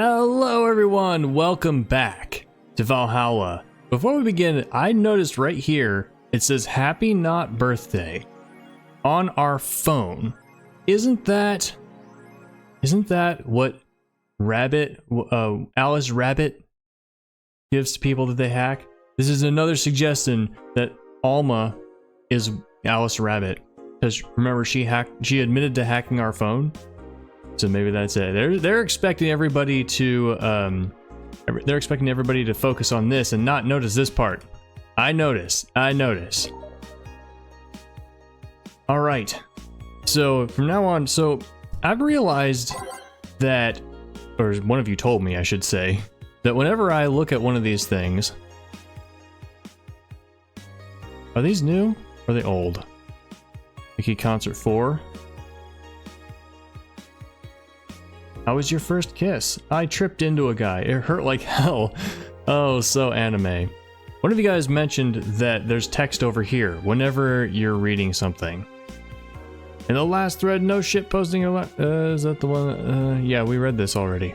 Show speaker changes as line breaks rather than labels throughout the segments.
Hello everyone, welcome back to Valhalla. Before we begin, I noticed right here, it says Happy Not Birthday on our phone. Isn't that what Alice Rabbit gives to people that they hack? This is another suggestion that Alma is Alice Rabbit. Because remember, she admitted to hacking our phone. So maybe that's it. They're expecting everybody to focus on this and not notice this part. I notice. All right. So from now on, I've realized that, or one of you told me, I should say, that whenever I look at one of these things, are these new? Or are they old? Mickey Concert 4. How was your first kiss? I tripped into a guy. It hurt like hell. Oh, so anime. One of you guys mentioned that there's text over here whenever you're reading something. In the last thread, no shit posting is that the one? Yeah, we read this already.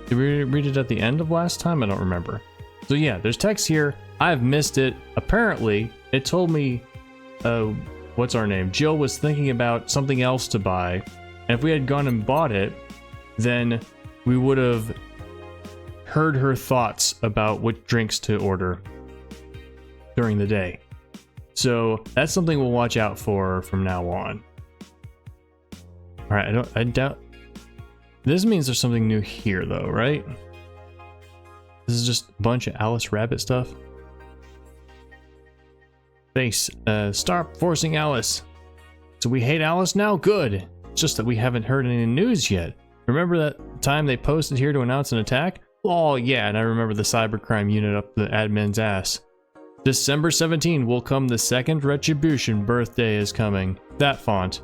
Did we read it at the end of last time? I don't remember. So yeah, there's text here. I've missed it. Apparently, it told me, what's our name? Jill was thinking about something else to buy. And if we had gone and bought it, then we would have heard her thoughts about what drinks to order during the day. So that's something we'll watch out for from now on. All right, I doubt. This means there's something new here though, right? This is just a bunch of Alice Rabbit stuff. Face, stop forcing Alice. So we hate Alice now? Good. It's just that we haven't heard any news yet. Remember that time they posted here to announce an attack? Oh yeah, and I remember the cybercrime unit up the admin's ass. December 17 will come the second retribution birthday is coming. That font.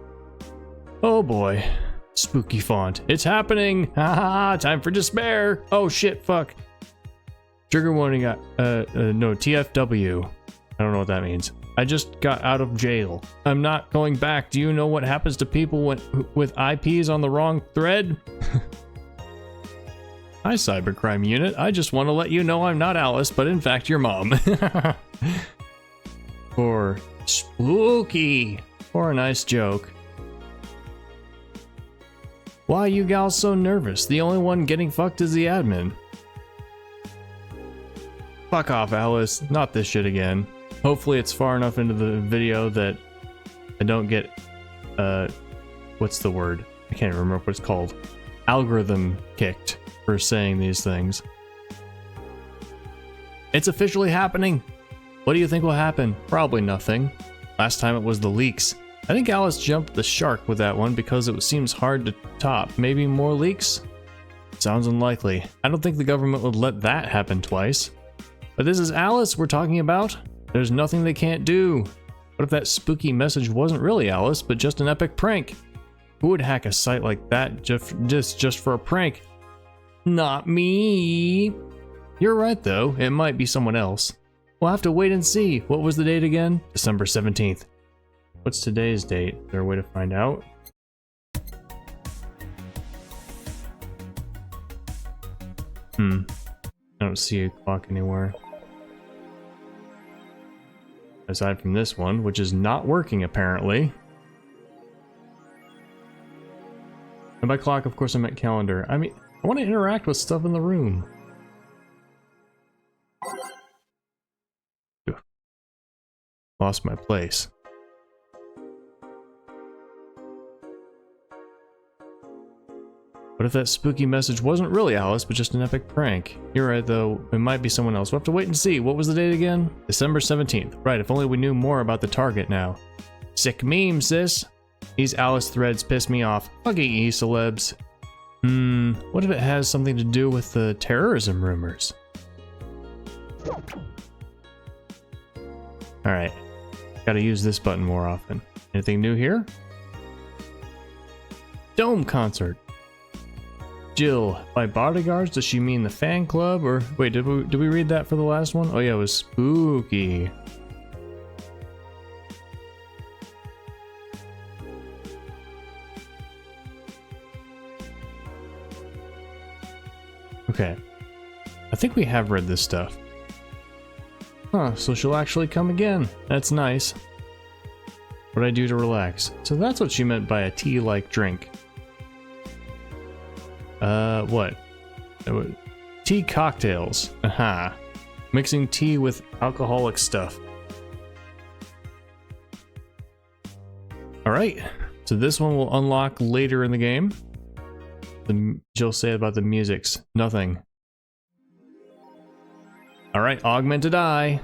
Oh boy. Spooky font. It's happening! Haha, time for despair! Oh shit, fuck. Trigger warning, no, TFW. I don't know what that means. I just got out of jail. I'm not going back. Do you know what happens to people with IPs on the wrong thread? Hi, Cybercrime Unit. I just want to let you know I'm not Alice, but in fact your mom. Or spooky. Or a nice joke. Why are you gals so nervous? The only one getting fucked is the admin. Fuck off, Alice. Not this shit again. Hopefully it's far enough into the video that I don't get, what's the word? I can't even remember what it's called. Algorithm kicked for saying these things. It's officially happening! What do you think will happen? Probably nothing. Last time it was the leaks. I think Alice jumped the shark with that one because it seems hard to top. Maybe more leaks? Sounds unlikely. I don't think the government would let that happen twice. But this is Alice we're talking about. There's nothing they can't do. What if that spooky message wasn't really Alice, but just an epic prank? Who would hack a site like that just for a prank? Not me. You're right though, it might be someone else. We'll have to wait and see. What was the date again? December 17th. What's today's date? Is there a way to find out? I don't see a clock anywhere. Aside from this one, which is not working apparently. And by clock, of course, I meant calendar. I mean, I want to interact with stuff in the room. Ugh. Lost my place. What if that spooky message wasn't really Alice, but just an epic prank? You're right though, it might be someone else. We'll have to wait and see. What was the date again? December 17th. Right, if only we knew more about the target now. Sick meme, sis. These Alice threads piss me off. Fucking e-celebs. What if it has something to do with the terrorism rumors? Alright. Gotta use this button more often. Anything new here? Dome concert. Jill, by bodyguards, does she mean the fan club or wait, did we read that for the last one? Oh yeah, it was spooky. Okay. I think we have read this stuff. Huh, so she'll actually come again. That's nice. What I do to relax. So that's what she meant by a tea-like drink. What? Tea cocktails. Aha. Mixing tea with alcoholic stuff. Alright, so this one will unlock later in the game. She'll say about the musics. Nothing. Alright, augmented eye.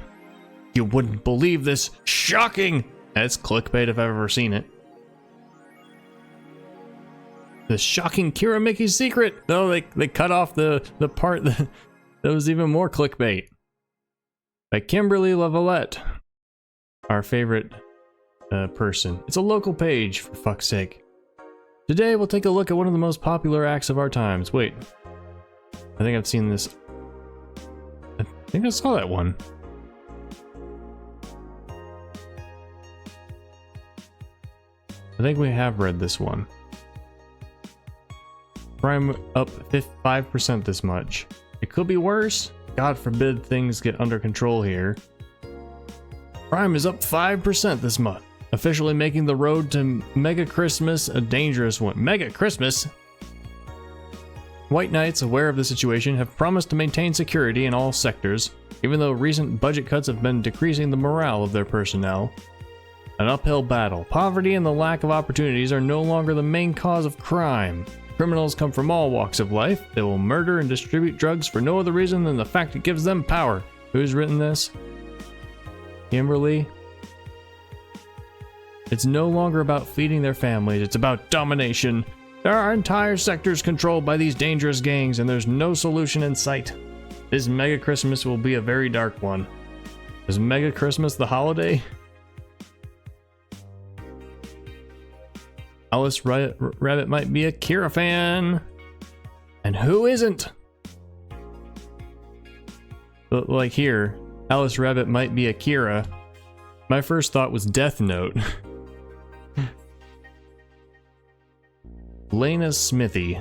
You wouldn't believe this. Shocking! That's clickbait if I've ever seen it. The shocking Kira Mickey's secret! No, they cut off the part that was even more clickbait. By Kimberly Lavalette. Our favorite person. It's a local page, for fuck's sake. Today we'll take a look at one of the most popular acts of our times. Wait. I think I've seen this. I think I saw that one. I think we have read this one. Crime up 5% this much. It could be worse. God forbid things get under control here. Crime is up 5% this month, officially making the road to Mega Christmas a dangerous one. Mega Christmas? White Knights, aware of the situation, have promised to maintain security in all sectors, even though recent budget cuts have been decreasing the morale of their personnel. An uphill battle. Poverty and the lack of opportunities are no longer the main cause of crime. Criminals come from all walks of life. They will murder and distribute drugs for no other reason than the fact it gives them power. Who's written this? Kimberly? It's no longer about feeding their families, it's about domination. There are entire sectors controlled by these dangerous gangs, and there's no solution in sight. This Mega Christmas will be a very dark one. Is Mega Christmas the holiday? Alice Rabbit might be a Kira fan. And who isn't? But like here, Alice Rabbit might be a Kira. My first thought was Death Note. Lena Smithy.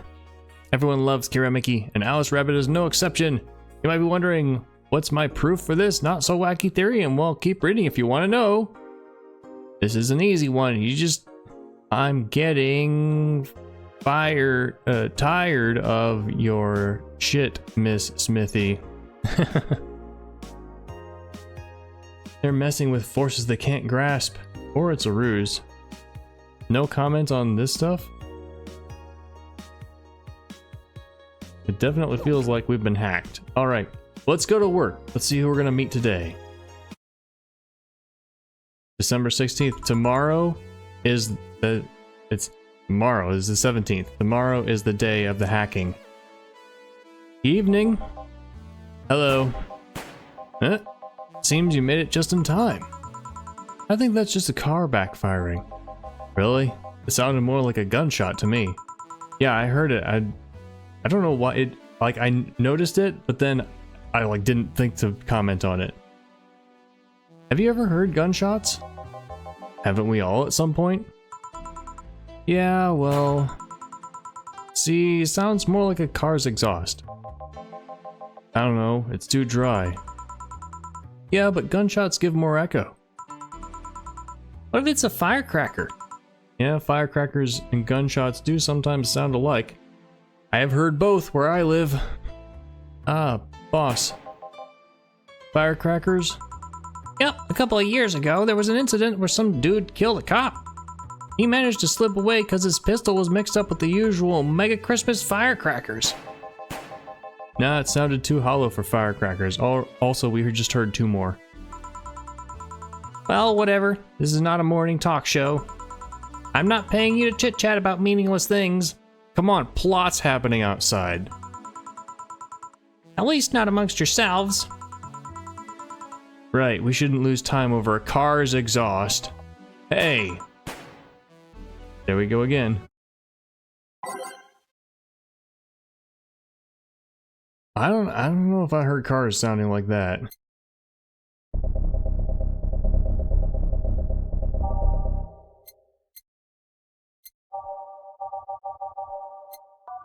Everyone loves Kira Mickey, and Alice Rabbit is no exception. You might be wondering, what's my proof for this not so wacky theory? And well, keep reading if you want to know. This is an easy one. I'm getting tired of your shit, Miss Smithy. They're messing with forces they can't grasp, or it's a ruse. No comment on this stuff? It definitely feels like we've been hacked. Alright, let's go to work. Let's see who we're gonna meet today. December 16th. Tomorrow is the 17th. Tomorrow is the day of the hacking. Evening. Hello. Seems you made it just in time. I think that's just a car backfiring. Really? It sounded more like a gunshot to me. Yeah, I heard it. I don't know why it, like, I noticed it, but then I like didn't think to comment on it. Have you ever heard gunshots? Haven't we all at some point? Yeah, well, see, it sounds more like a car's exhaust. I don't know, it's too dry. Yeah, but gunshots give more echo. What if it's a firecracker? Yeah, firecrackers and gunshots do sometimes sound alike. I have heard both where I live. Ah, boss. Firecrackers? Yep, a couple of years ago, there was an incident where some dude killed a cop. He managed to slip away because his pistol was mixed up with the usual Mega Christmas firecrackers. Nah, it sounded too hollow for firecrackers. Also, we just heard two more. Well, whatever. This is not a morning talk show. I'm not paying you to chit-chat about meaningless things. Come on, plots happening outside. At least not amongst yourselves. Right, we shouldn't lose time over a car's exhaust. Hey! There we go again. I don't know if I heard cars sounding like that.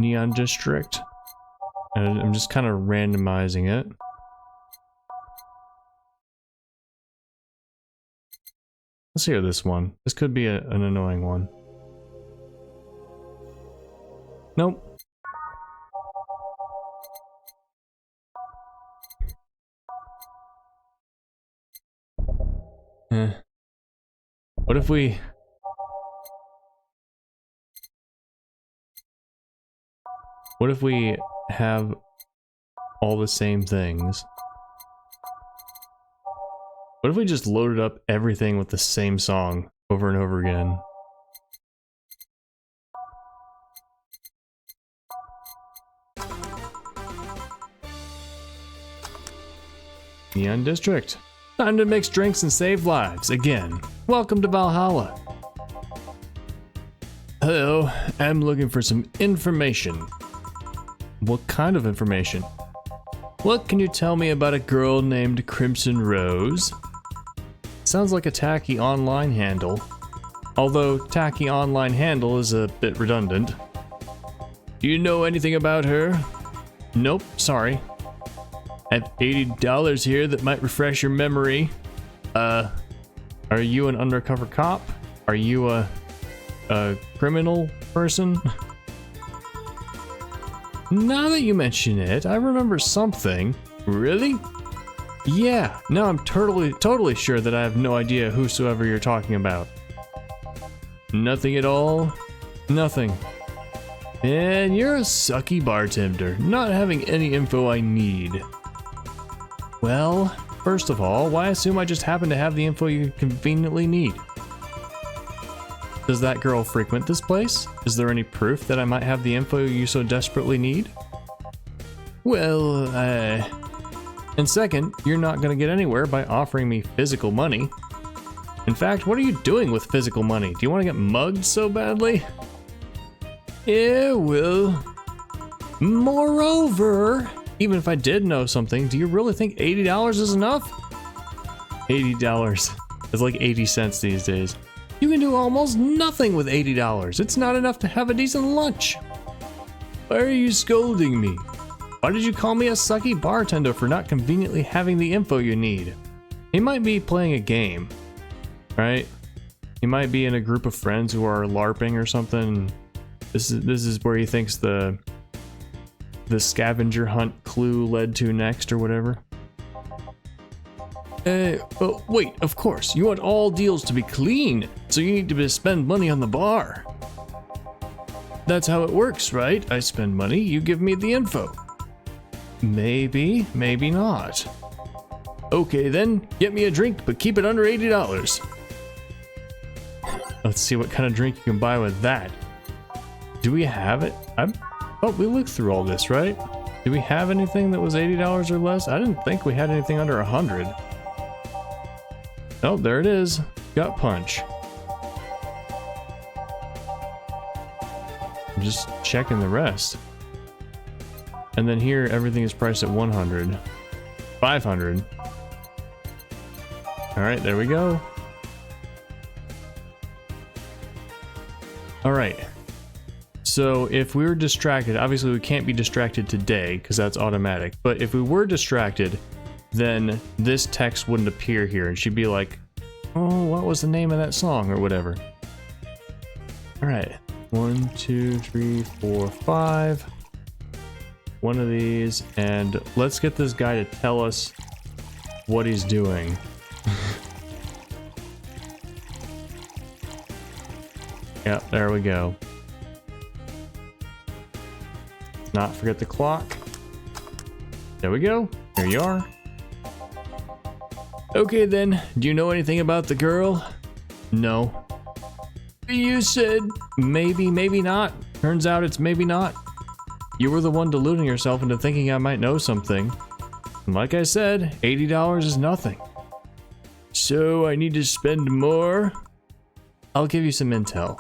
Neon District. And I'm just kind of randomizing it. Let's hear this one. This could be an annoying one. Nope. What if we... What if we have all the same things? What if we just loaded up everything with the same song over and over again? Neon District. Time to mix drinks and save lives again. Welcome to Valhalla. Hello, I'm looking for some information. What kind of information? What can you tell me about a girl named Crimson Rose? Sounds like a tacky online handle. Although tacky online handle is a bit redundant. Do you know anything about her? Nope, sorry. I have $80 here that might refresh your memory. Are you an undercover cop? Are you a criminal person? Now that you mention it, I remember something. Really? Yeah, now I'm totally sure that I have no idea whosoever you're talking about. Nothing at all? Nothing. And you're a sucky bartender, not having any info I need. Well, first of all, why assume I just happen to have the info you conveniently need? Does that girl frequent this place? Is there any proof that I might have the info you so desperately need? Well, and second, you're not gonna get anywhere by offering me physical money. In fact, what are you doing with physical money? Do you want to get mugged so badly? Yeah, well, moreover, even if I did know something, do you really think $80 is enough? $80. It's like 80 cents these days. You can do almost nothing with $80. It's not enough to have a decent lunch. Why are you scolding me? Why did you call me a sucky bartender for not conveniently having the info you need? He might be playing a game, right? He might be in a group of friends who are LARPing or something. This is where he thinks the scavenger hunt clue led to next or whatever. Oh, wait, of course, you want all deals to be clean, so you need to spend money on the bar. That's how it works, right? I spend money, you give me the info. Maybe, maybe not. Okay then, get me a drink, but keep it under $80. Let's see what kind of drink you can buy with that. Do we have it? Oh, we looked through all this, right? Do we have anything that was $80 or less? I didn't think we had anything under 100. Oh, there it is. Gut punch. I'm just checking the rest. And then here, everything is priced at 100. 500. Alright, there we go. Alright. So if we were distracted, obviously we can't be distracted today because that's automatic. But if we were distracted, then this text wouldn't appear here and she'd be like, oh, what was the name of that song or whatever. All right, 1, 2, 3, 4, 5. One of these, and let's get this guy to tell us what he's doing. Yep, there we go. Not forget the clock. There we go. Here you are. Okay then, do you know anything about the girl? No. You said maybe, maybe not. Turns out it's maybe not. You were the one deluding yourself into thinking I might know something. And like I said, $80 is nothing. So I need to spend more? I'll give you some intel.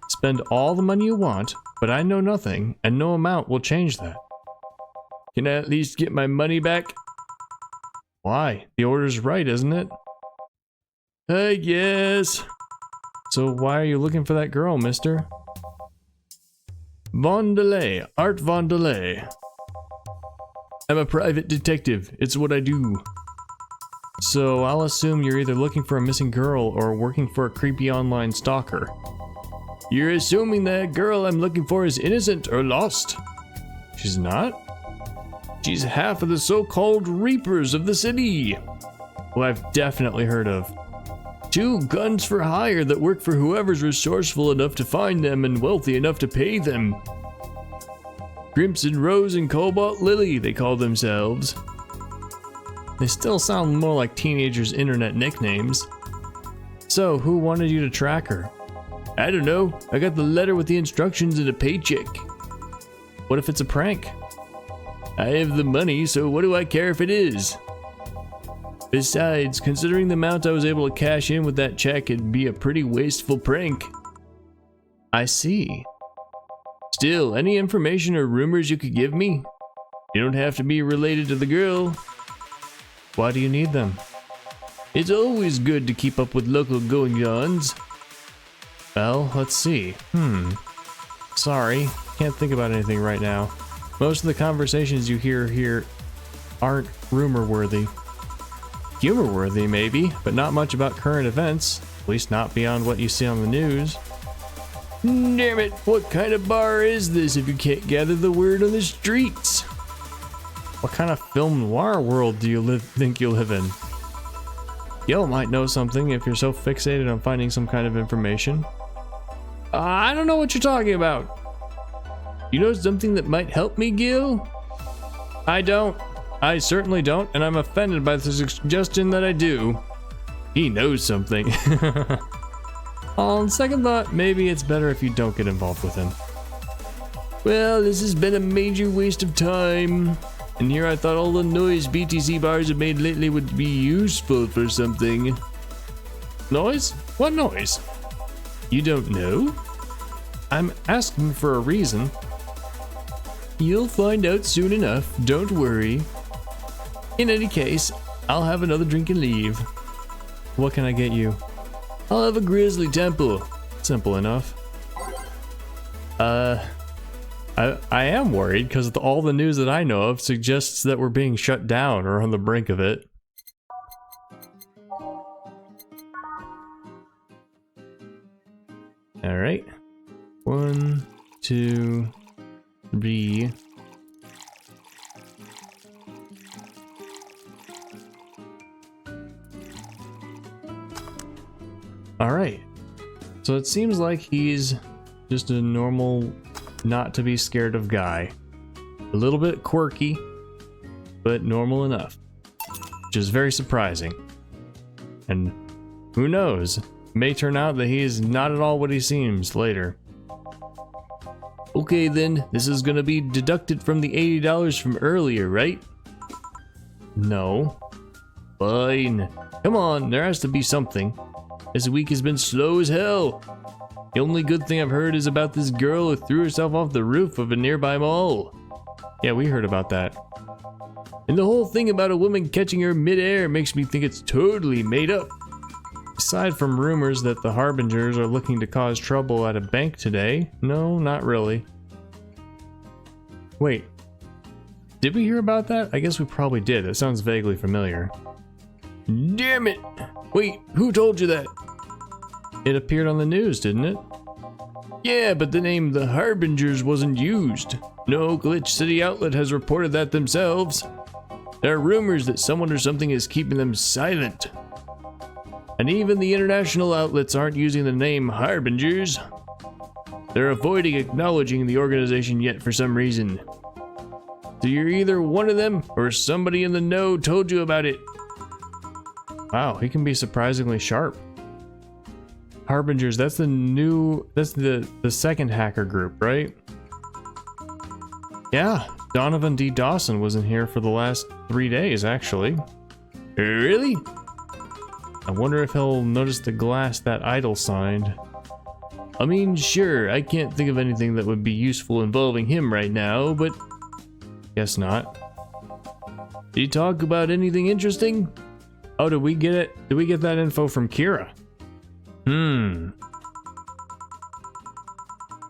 Spend all the money you want, but I know nothing, and no amount will change that. Can I at least get my money back? Why? The order's right, isn't it? Yes. So why are you looking for that girl, mister? Vondelay, Art Vondelay. I'm a private detective. It's what I do. So I'll assume you're either looking for a missing girl or working for a creepy online stalker. You're assuming that girl I'm looking for is innocent or lost. She's not? She's half of the so-called Reapers of the city, who I've definitely heard of. 2 guns for hire that work for whoever's resourceful enough to find them and wealthy enough to pay them. Crimson Rose and Cobalt Lily, they call themselves. They still sound more like teenagers' internet nicknames. So, who wanted you to track her? I don't know. I got the letter with the instructions and a paycheck. What if it's a prank? I have the money, so what do I care if it is? Besides, considering the amount I was able to cash in with that check, it'd be a pretty wasteful prank. I see. Still, any information or rumors you could give me? You don't have to be related to the girl. Why do you need them? It's always good to keep up with local goings-ons. Well, let's see. Sorry, can't think about anything right now. Most of the conversations you hear here aren't rumor-worthy. Humor-worthy, maybe, but not much about current events, at least not beyond what you see on the news. Damn it, what kind of bar is this if you can't gather the word on the streets? What kind of film noir world do you think you live in? Gil might know something if you're so fixated on finding some kind of information. I don't know what you're talking about. You know something that might help me, Gil? I don't. I certainly don't, and I'm offended by the suggestion that I do. He knows something. On second thought, maybe it's better if you don't get involved with him. Well, this has been a major waste of time. And here I thought all the noise BTC bars have made lately would be useful for something. Noise? What noise? You don't know? I'm asking for a reason. You'll find out soon enough, don't worry. In any case, I'll have another drink and leave. What can I get you? I'll have a grizzly temple. Simple enough. I am worried because all the news that I know of suggests that we're being shut down or on the brink of it. Alright. 1, 2, 3. Alright. So it seems like he's just a normal, not to be scared of guy. A little bit quirky, but normal enough. Which is very surprising. And who knows? It may turn out that he is not at all what he seems later. Okay then, this is gonna be deducted from the $80 from earlier, right? No. Fine. Come on, there has to be something. This week has been slow as hell. The only good thing I've heard is about this girl who threw herself off the roof of a nearby mall. Yeah, we heard about that. And the whole thing about a woman catching her midair makes me think it's totally made up. Aside from rumors that the Harbingers are looking to cause trouble at a bank today, no, not really. Wait, did we hear about that? I guess we probably did. It sounds vaguely familiar. Damn it! Wait, who told you that? It appeared on the news, didn't it? Yeah, but the name The Harbingers wasn't used. No Glitch City outlet has reported that themselves. There are rumors that someone or something is keeping them silent. And even the international outlets aren't using the name Harbingers. They're avoiding acknowledging the organization yet for some reason. So you're either one of them or somebody in the know told you about it. Wow, he can be surprisingly sharp. Harbingers, that's the second hacker group, right? Yeah, Donovan D. Dawson was in here for the last 3 days, actually. Really? I wonder if he'll notice the glass that idol signed. I mean, sure, I can't think of anything that would be useful involving him right now, but guess not. Did he talk about anything interesting? Oh, did we get it? Did we get that info from Kira?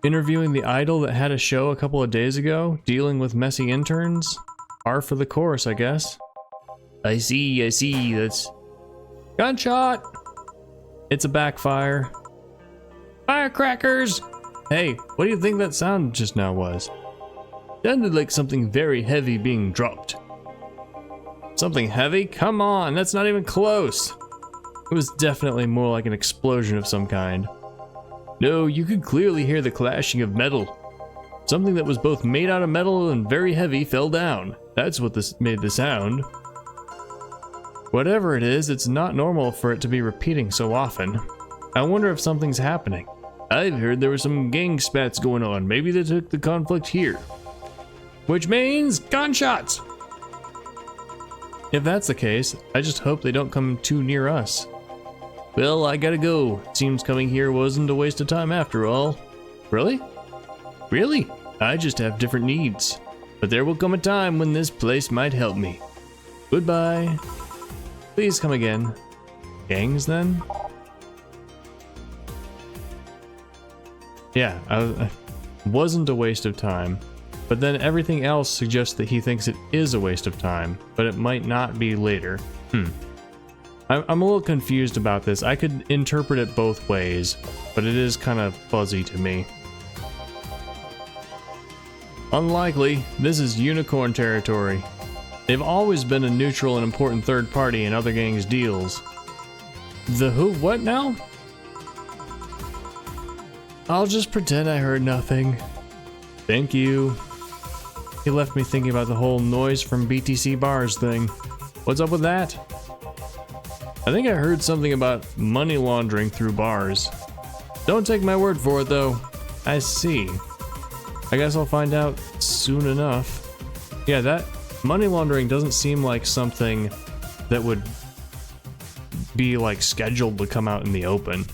Interviewing the idol that had a show a couple of days ago, dealing with messy interns. par for the course, I guess. I see, that's... Gunshot! It's a backfire. Firecrackers! Hey, what do you think that sound just now was? Sounded like something very heavy being dropped. Something heavy? Come on, that's not even close. It was definitely more like an explosion of some kind. No, you could clearly hear the clashing of metal. Something that was both made out of metal and very heavy fell down. That's what this made the sound. Whatever it is, it's not normal for it to be repeating so often. I wonder if something's happening. I've heard there were some gang spats going on. Maybe they took the conflict here. Which means gunshots! If that's the case, I just hope they don't come too near us. Well, I gotta go. Seems coming here wasn't a waste of time after all. Really? Really? I just have different needs. But there will come a time when this place might help me. Goodbye. Please come again. Gangs then? Yeah, I wasn't a waste of time. But then everything else suggests that he thinks it is a waste of time, but it might not be later. I'm a little confused about this. I could interpret it both ways, but it is kind of fuzzy to me. Unlikely. This is unicorn territory. They've always been a neutral and important third party in other gangs' deals. The who? What now? I'll just pretend I heard nothing. Thank you. He left me thinking about the whole noise from BTC bars thing. What's up with that? I think I heard something about money laundering through bars. Don't take my word for it though. I see. I guess I'll find out soon enough. Yeah, that money laundering doesn't seem like something that would be like scheduled to come out in the open,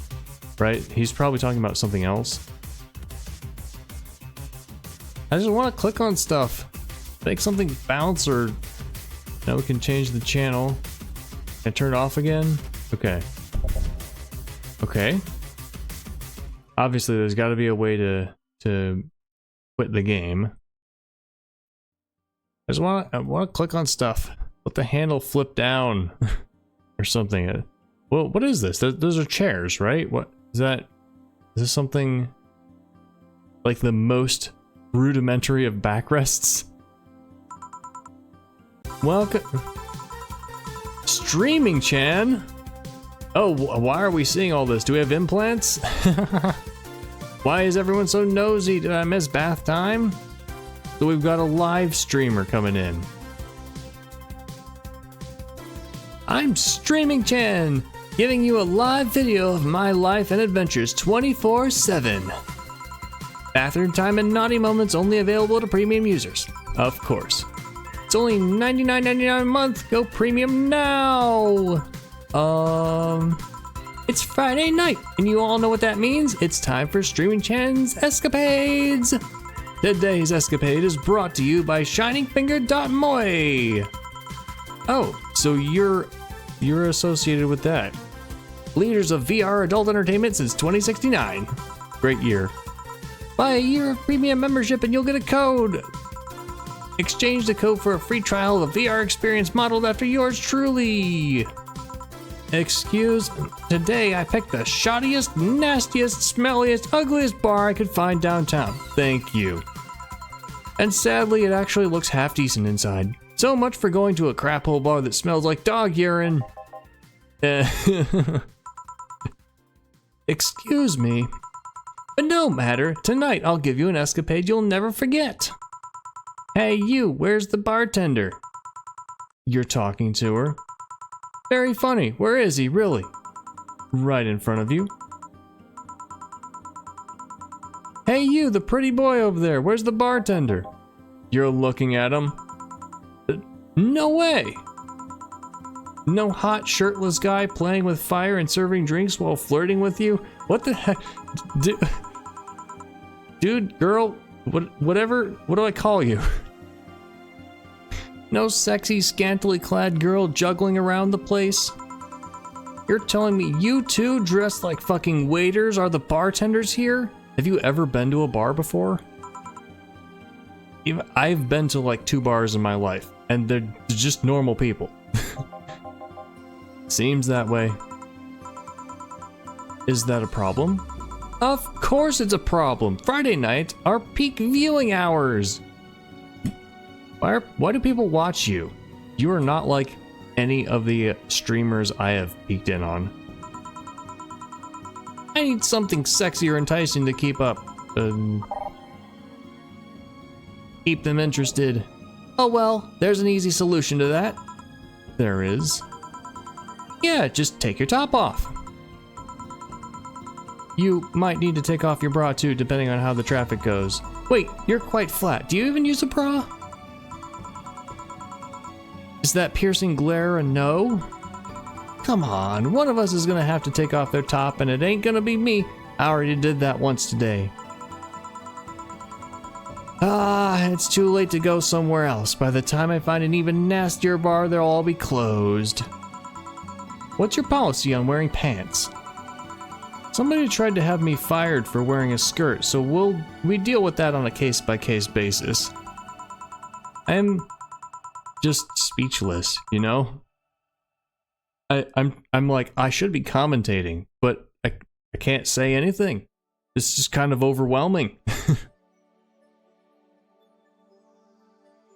right? He's probably talking about something else. I just want to click on stuff, make something bounce, or now we can change the channel. Can I turn it off again? Okay. Okay. Obviously, there's got to be a way to quit the game. I just want to click on stuff. Let the handle flip down or something. Well, what is this? Those are chairs, right? What is that? Is this something like the most rudimentary of backrests? Welcome. Streaming Chan? Oh, why are we seeing all this? Do we have implants? Why is everyone so nosy? Did I miss bath time? So we've got a live streamer coming in. I'm Streaming Chan, giving you a live video of my life and adventures 24/7. Bathroom time and naughty moments only available to premium users, of course. It's only $99.99 a month. Go premium now. It's Friday night, and you all know what that means. It's time for Streaming Chan's Escapades. Today's escapade is brought to you by ShiningFinger.moy. Oh, so you're associated with that. Leaders of VR adult entertainment since 2069. Great year. Buy a year of premium membership and you'll get a code. Exchange the code for a free trial of a VR experience modeled after yours truly. Today I picked the shoddiest, nastiest, smelliest, ugliest bar I could find downtown. Thank you. And sadly, it actually looks half decent inside. So much for going to a crap hole bar that smells like dog urine. Excuse me. But no matter, tonight I'll give you an escapade you'll never forget. Hey you, where's the bartender? You're talking to her. Very funny, where is he, really? Right in front of you. Hey you, the pretty boy over there, where's the bartender? You're looking at him. No way! No hot shirtless guy playing with fire and serving drinks while flirting with you? What the heck? Dude, girl, whatever, what do I call you? No sexy, scantily clad girl juggling around the place? You're telling me you two dressed like fucking waiters are the bartenders here? Have you ever been to a bar before? I've been to like 2 bars in my life, and they're just normal people. Seems that way. Is that a problem? Of course it's a problem. Friday night are peak viewing hours. Why do people watch you? You are not like any of the streamers I have peeked in on. I need something sexy or enticing to keep up. Keep them interested. Oh well, there's an easy solution to that. There is. Yeah, just take your top off. You might need to take off your bra too, depending on how the traffic goes. Wait, you're quite flat. Do you even use a bra? Is that piercing glare a no? Come on, one of us is gonna have to take off their top, and it ain't gonna be me. I already did that once today. It's too late to go somewhere else. By the time I find an even nastier bar, they'll all be closed. What's your policy on wearing pants? Somebody tried to have me fired for wearing a skirt, so we deal with that on a case-by-case basis. I'm just speechless, you know? I'm like, I should be commentating, but I can't say anything. It's just kind of overwhelming.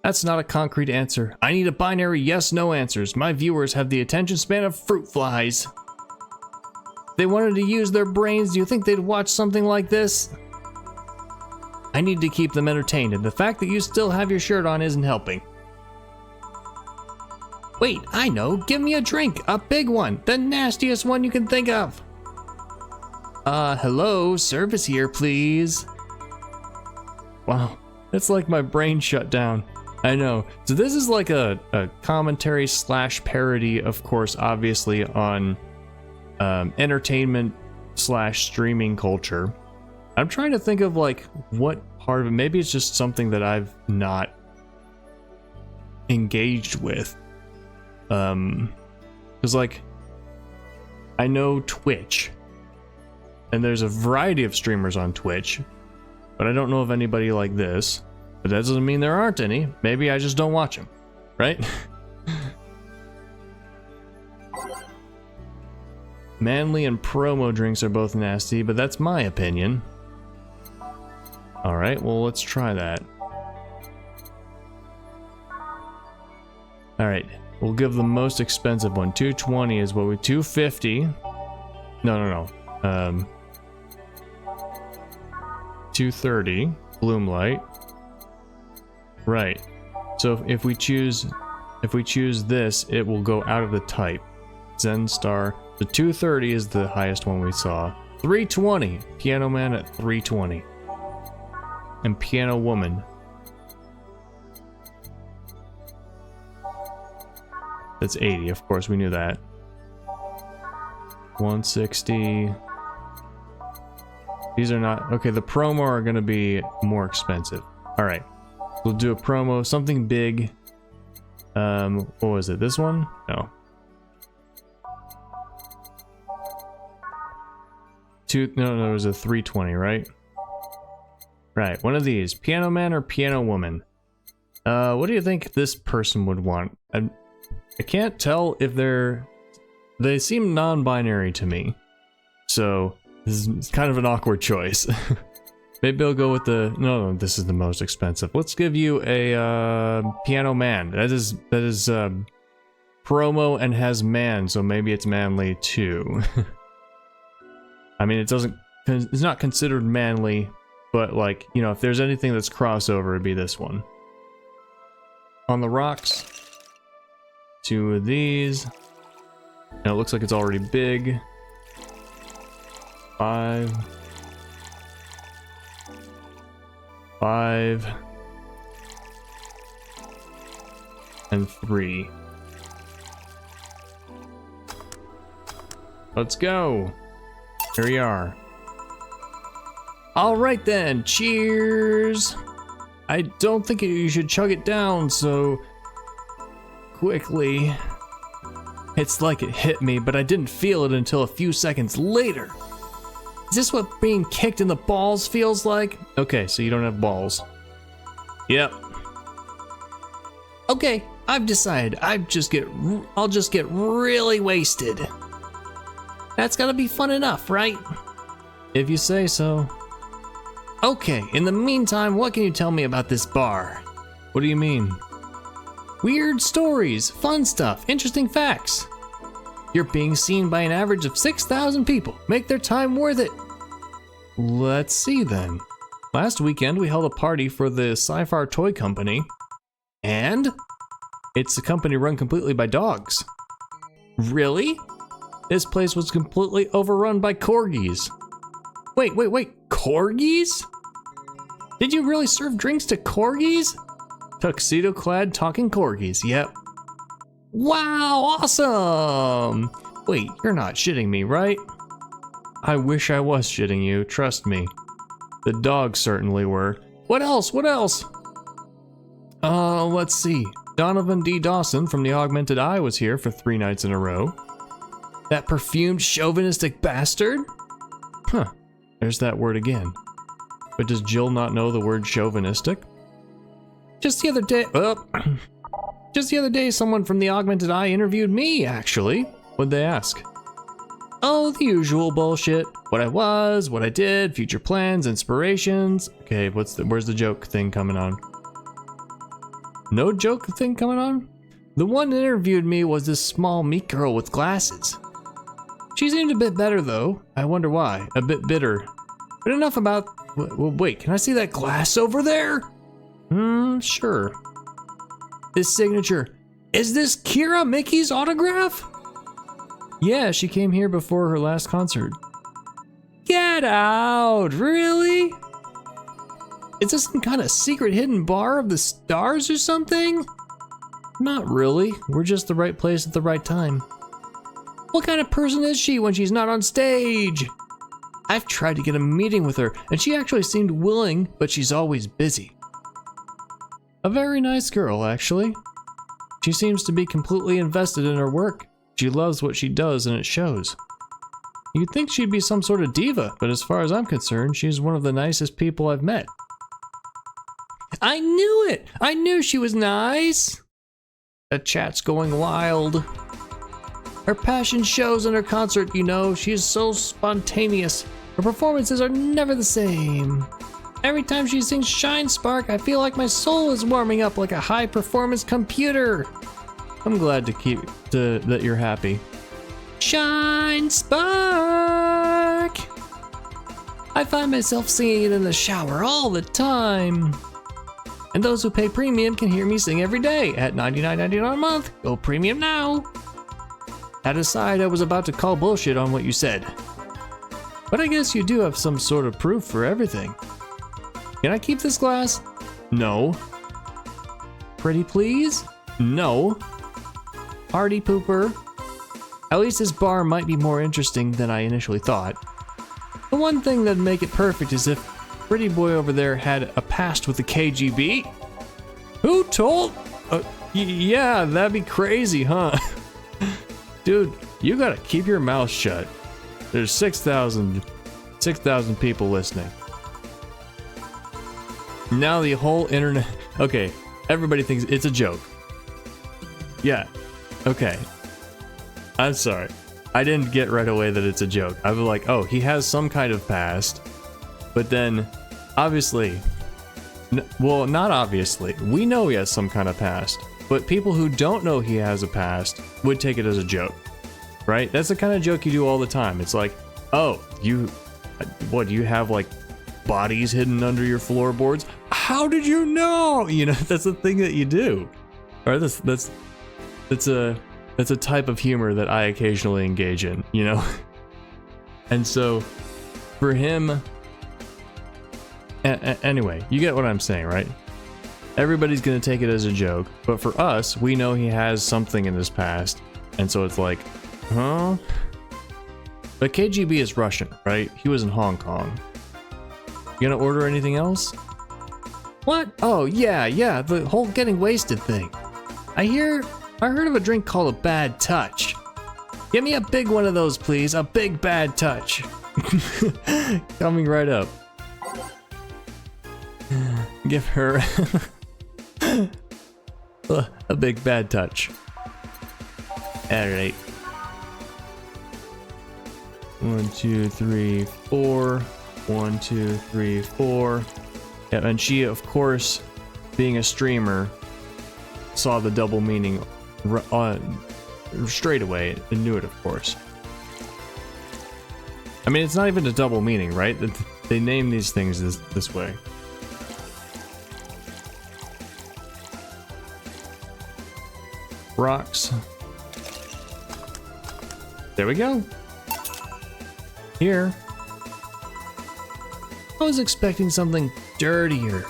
That's not a concrete answer. I need a binary yes-no answers. My viewers have the attention span of fruit flies. If they wanted to use their brains, do you think they'd watch something like this? I need to keep them entertained, and the fact that you still have your shirt on isn't helping. Wait, I know. Give me a drink. A big one. The nastiest one you can think of. Hello. Service here, please. Wow. It's like my brain shut down. I know. So this is like a commentary / parody, of course, obviously, on entertainment / streaming culture. I'm trying to think of like what part of it. Maybe it's just something that I've not engaged with. Because like, I know Twitch, and there's a variety of streamers on Twitch, but I don't know of anybody like this. But that doesn't mean there aren't any. Maybe I just don't watch them, right? Manly and promo drinks are both nasty, but that's my opinion. Alright, well, let's try that. Alright, we'll give the most expensive one. 220 is what we... 250. No. 230. Bloom light. Right. So if we choose this, it will go out of the type. Zen Star. The 230 is the highest one we saw. 320. Piano Man at 320. And Piano Woman. That's 80, of course, we knew that. 160. These are not... Okay, the promo are going to be more expensive. Alright. We'll do a promo, something big. What was it? This one? No. No, it was a 320, right? Right, one of these. Piano Man or Piano Woman? What do you think this person would want? I can't tell if they seem non-binary to me. So, this is kind of an awkward choice. Maybe I'll go with the... No, this is the most expensive. Let's give you a Piano Man. That is promo and has man, so maybe it's manly too. I mean, it's not considered manly, but like, you know, if there's anything that's crossover, it'd be this one. On the rocks. 2 of these. And it looks like it's already big. 5. 5 and 3. Let's go. Here we are. All right then, cheers. I don't think you should chug it down so quickly. It's like it hit me, but I didn't feel it until a few seconds later. Is this what being kicked in the balls feels like? Okay, so you don't have balls. Yep. Okay, I've decided. I'll just get really wasted. That's gotta be fun enough, right? If you say so. Okay, in the meantime, what can you tell me about this bar? What do you mean? Weird stories, fun stuff, interesting facts. You're being seen by an average of 6,000 people. Make their time worth it. Let's see then. Last weekend, we held a party for the Sci-Fi Toy Company. And? It's a company run completely by dogs. Really? This place was completely overrun by corgis. Wait, corgis? Did you really serve drinks to corgis? Tuxedo-clad talking corgis, yep. Wow, awesome! Wait, you're not shitting me, right? I wish I was shitting you, trust me. The dogs certainly were. What else? Let's see. Donovan D. Dawson from the Augmented Eye was here for 3 nights in a row. That perfumed chauvinistic bastard? Huh, there's that word again. But does Jill not know the word chauvinistic? Just the other day, someone from the Augmented Eye interviewed me, actually. What'd they ask? Oh, the usual bullshit. What I was, what I did, future plans, inspirations. Okay, where's the joke thing coming on? No joke thing coming on? The one that interviewed me was this small, meek girl with glasses. She seemed a bit better, though. I wonder why. A bit bitter. But enough about... Wait, can I see that glass over there? Sure. This signature. Is this Kira Mickey's autograph? Yeah, she came here before her last concert. Get out! Really? Is this some kind of secret hidden bar of the stars or something? Not really. We're just the right place at the right time. What kind of person is she when she's not on stage? I've tried to get a meeting with her, and she actually seemed willing, but she's always busy. A very nice girl, actually. She seems to be completely invested in her work. She loves what she does, and it shows. You'd think she'd be some sort of diva, but as far as I'm concerned, she's one of the nicest people I've met. I knew it! I knew she was nice! The chat's going wild. Her passion shows in her concert, you know. She is so spontaneous. Her performances are never the same. Every time she sings Shine Spark, I feel like my soul is warming up like a high-performance computer. I'm glad that you're happy. Shine Spark! I find myself singing it in the shower all the time. And those who pay premium can hear me sing every day at $99.99 a month. Go premium now. That aside, I was about to call bullshit on what you said. But I guess you do have some sort of proof for everything. Can I keep this glass? No. Pretty please? No. Party pooper. At least this bar might be more interesting than I initially thought. The one thing that'd make it perfect is if Pretty Boy over there had a past with the KGB. Who told? Yeah, that'd be crazy, huh? Dude, you gotta keep your mouth shut. There's 6,000 people listening. Now the whole internet... Okay, everybody thinks it's a joke. Yeah, okay. I'm sorry. I didn't get right away that it's a joke. I was like, oh, he has some kind of past. But then, obviously... well, not obviously. We know he has some kind of past. But people who don't know he has a past would take it as a joke. Right? That's the kind of joke you do all the time. It's like, oh, you have like bodies hidden under your floorboards? How did you know? You know, that's the thing that you do. Or that's a type of humor that I occasionally engage in, you know? And so, for him... anyway, you get what I'm saying, right? Everybody's gonna take it as a joke, but for us, we know he has something in his past, and so it's like, huh? But KGB is Russian, right? He was in Hong Kong. You gonna order anything else? What? Oh, yeah, the whole getting wasted thing. I heard of a drink called a Bad Touch. Give me a big one of those, please. A big Bad Touch. Coming right up. Give her... A big bad touch. Alright. 1, 2, 3, 4. 1, 2, 3, 4. Yeah, and she, of course, being a streamer, saw the double meaning straight away and knew it, of course. I mean, it's not even a double meaning, right? They name these things this way. Rocks. There we go. Here. I was expecting something dirtier.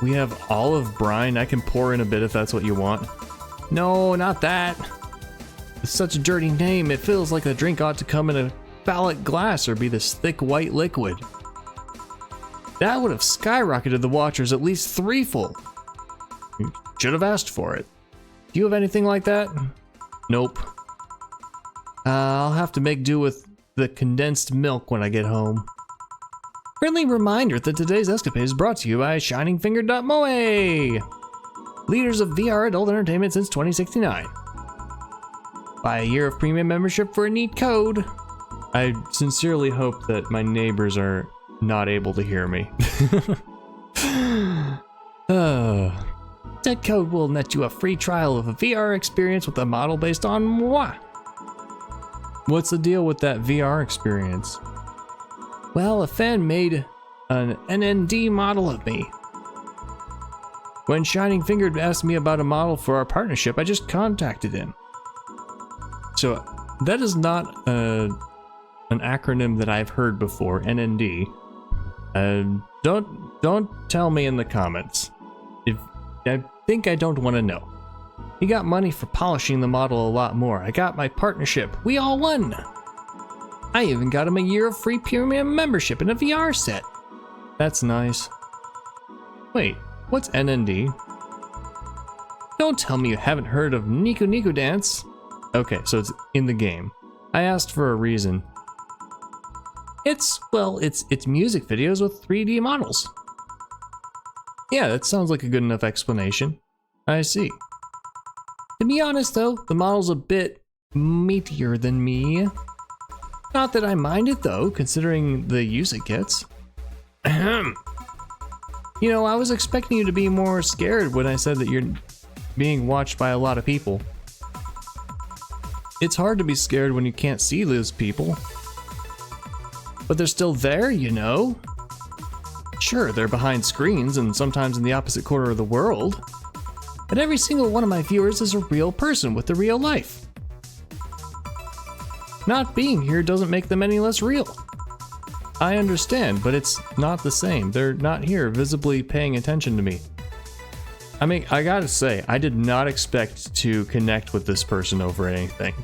We have olive brine. I can pour in a bit if that's what you want. No, not that. It's such a dirty name. It feels like the drink ought to come in a phallic glass or be this thick white liquid. That would have skyrocketed the watchers at least threefold. You should have asked for it. Do you have anything like that? Nope. I'll have to make do with the condensed milk when I get home. Friendly reminder that today's escapade is brought to you by ShiningFinger.moe, leaders of VR adult entertainment since 2069. Buy a year of premium membership for a neat code. I sincerely hope that my neighbors are not able to hear me. That code will net you a free trial of a VR experience with a model based on moi. What's the deal with that VR experience? Well, a fan made an NND model of me. When Shining Finger asked me about a model for our partnership, I just contacted him. So that is not an acronym that I've heard before, NND. Don't tell me in the comments. If I think I don't want to know. He got money for polishing the model a lot more. I got my partnership. We all won. I even got him a year of free premium membership and a VR set. That's nice. Wait, what's NND? Don't tell me you haven't heard of Niku Niku Dance. Okay, so it's in the game. I asked for a reason. It's music videos with 3D models. Yeah, that sounds like a good enough explanation. I see. To be honest though, the model's a bit meatier than me. Not that I mind it though, considering the use it gets. Ahem. You know, I was expecting you to be more scared when I said that you're being watched by a lot of people. It's hard to be scared when you can't see those people. But they're still there, you know? Sure, they're behind screens and sometimes in the opposite corner of the world. But every single one of my viewers is a real person with a real life. Not being here doesn't make them any less real. I understand, but it's not the same. They're not here visibly paying attention to me. I mean, I gotta say, I did not expect to connect with this person over anything.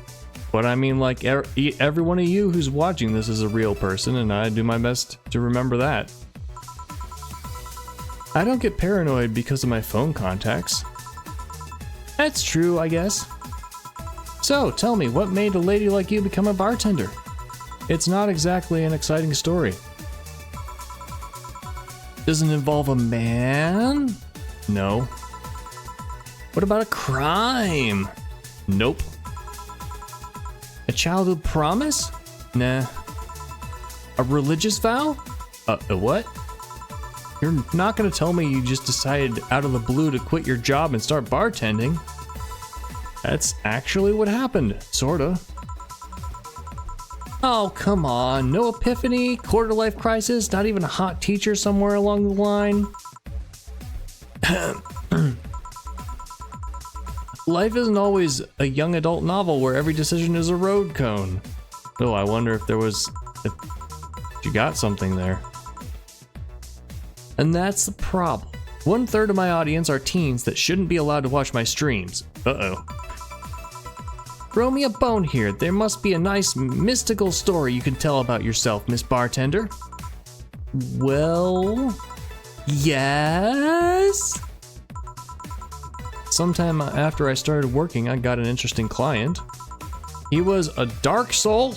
But I mean, like, every one of you who's watching this is a real person, and I do my best to remember that. I don't get paranoid because of my phone contacts. That's true, I guess. So, tell me, what made a lady like you become a bartender? It's not exactly an exciting story. Does it involve a man? No. What about a crime? Nope. A childhood promise? Nah. A religious vow? A what? You're not gonna tell me you just decided out of the blue to quit your job and start bartending. That's actually what happened, sorta. Oh, come on. No epiphany, quarter-life crisis, not even a hot teacher somewhere along the line. Life isn't always a young adult novel where every decision is a road cone. Oh, I wonder if you got something there. And that's the problem. 1/3 of my audience are teens that shouldn't be allowed to watch my streams. Uh-oh. Throw me a bone here. There must be a nice mystical story you can tell about yourself, Miss Bartender. Well, yes? Sometime after I started working, I got an interesting client. He was a dark soul,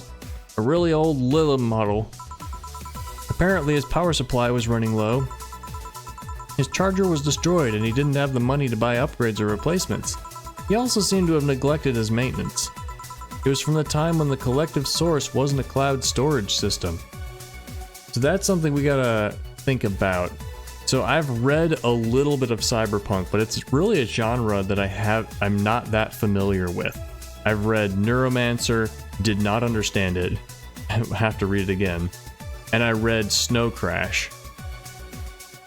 a really old Lilith model. Apparently his power supply was running low. His charger was destroyed and he didn't have the money to buy upgrades or replacements. He also seemed to have neglected his maintenance. It was from the time when the collective source wasn't a cloud storage system. So that's something we gotta think about. So I've read a little bit of Cyberpunk, but it's really a genre that I'm not that familiar with. I've read Neuromancer, did not understand it. I have to read it again. And I read Snow Crash.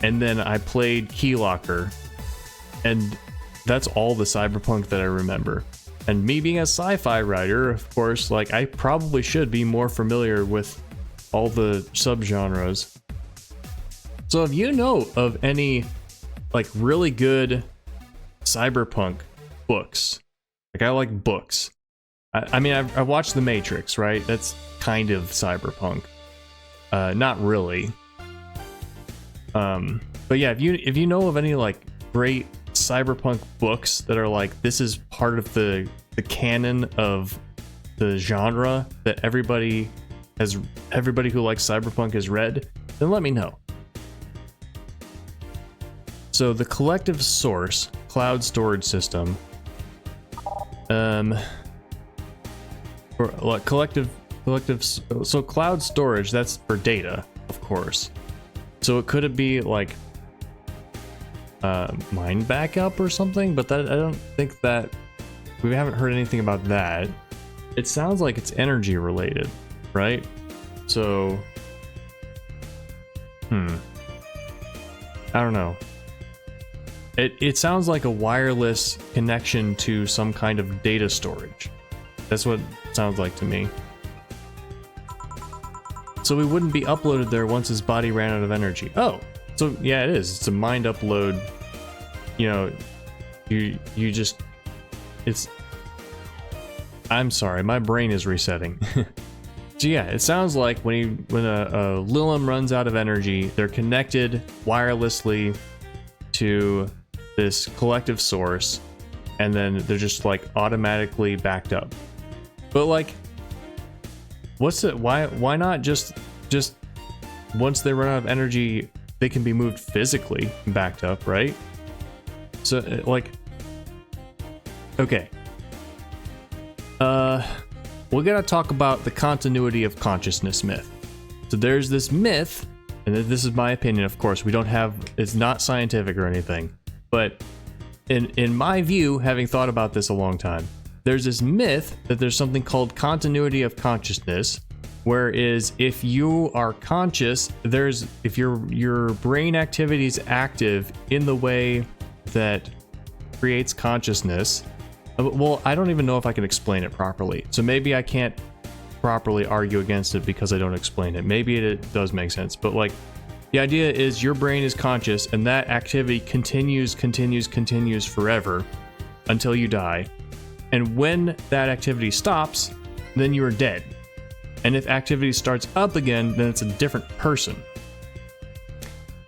And then I played Keylocker. And that's all the Cyberpunk that I remember. And me being a sci-fi writer, of course, like I probably should be more familiar with all the subgenres. So if you know of any like really good Cyberpunk books, like I like books. I mean, I watched The Matrix, right? That's kind of Cyberpunk. Not really. But yeah, if you know of any like great Cyberpunk books that are like, this is part of the canon of the genre that everybody who likes Cyberpunk has read, then let me know. So the collective source cloud storage system, or collective, so cloud storage, that's for data, of course. So could it be like mind backup or something? But that I don't think that we haven't heard anything about that. It sounds like it's energy related, right? So, I don't know. It sounds like a wireless connection to some kind of data storage. That's what it sounds like to me. So we wouldn't be uploaded there once his body ran out of energy. Oh, so yeah, it is. It's a mind upload. You know, you just, it's, I'm sorry, my brain is resetting. So yeah, it sounds like when a Lilim runs out of energy, they're connected wirelessly to this collective source, and then they're just like automatically backed up. But like, what's it? Why not just once they run out of energy, they can be moved physically backed up, right? So like, okay. We're gonna talk about the continuity of consciousness myth. So there's this myth, and this is my opinion, of course. It's not scientific or anything, but in my view, having thought about this a long time, there's this myth that there's something called continuity of consciousness, whereas if you are conscious, if your brain activity is active in the way that creates consciousness. Well, I don't even know if I can explain it properly. So maybe I can't properly argue against it because I don't explain it. Maybe it does make sense. But like, the idea is your brain is conscious and that activity continues forever until you die. And when that activity stops, then you are dead. And if activity starts up again, then it's a different person.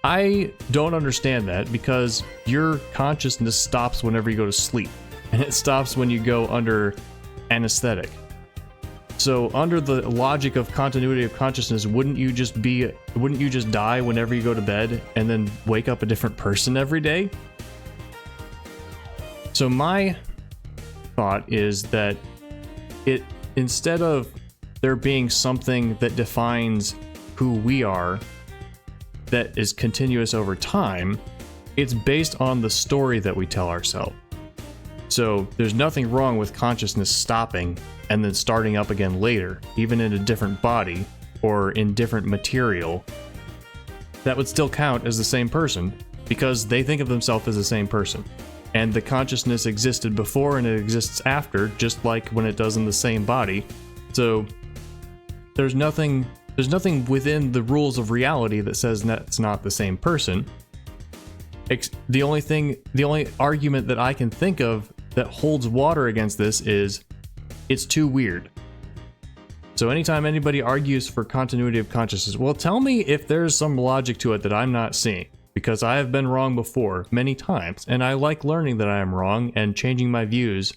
I don't understand that because your consciousness stops whenever you go to sleep. And it stops when you go under anesthetic. So under the logic of continuity of consciousness, wouldn't you just die whenever you go to bed and then wake up a different person every day? So my thought is that instead of there being something that defines who we are that is continuous over time, it's based on the story that we tell ourselves. So there's nothing wrong with consciousness stopping and then starting up again later, even in a different body or in different material. That would still count as the same person because they think of themselves as the same person. And the consciousness existed before and it exists after, just like when it does in the same body. So there's nothing within the rules of reality that says that's not the same person. The only argument that I can think of that holds water against this is it's too weird. So anytime anybody argues for continuity of consciousness, well, tell me if there's some logic to it that I'm not seeing, because I have been wrong before many times, and I like learning that I am wrong and changing my views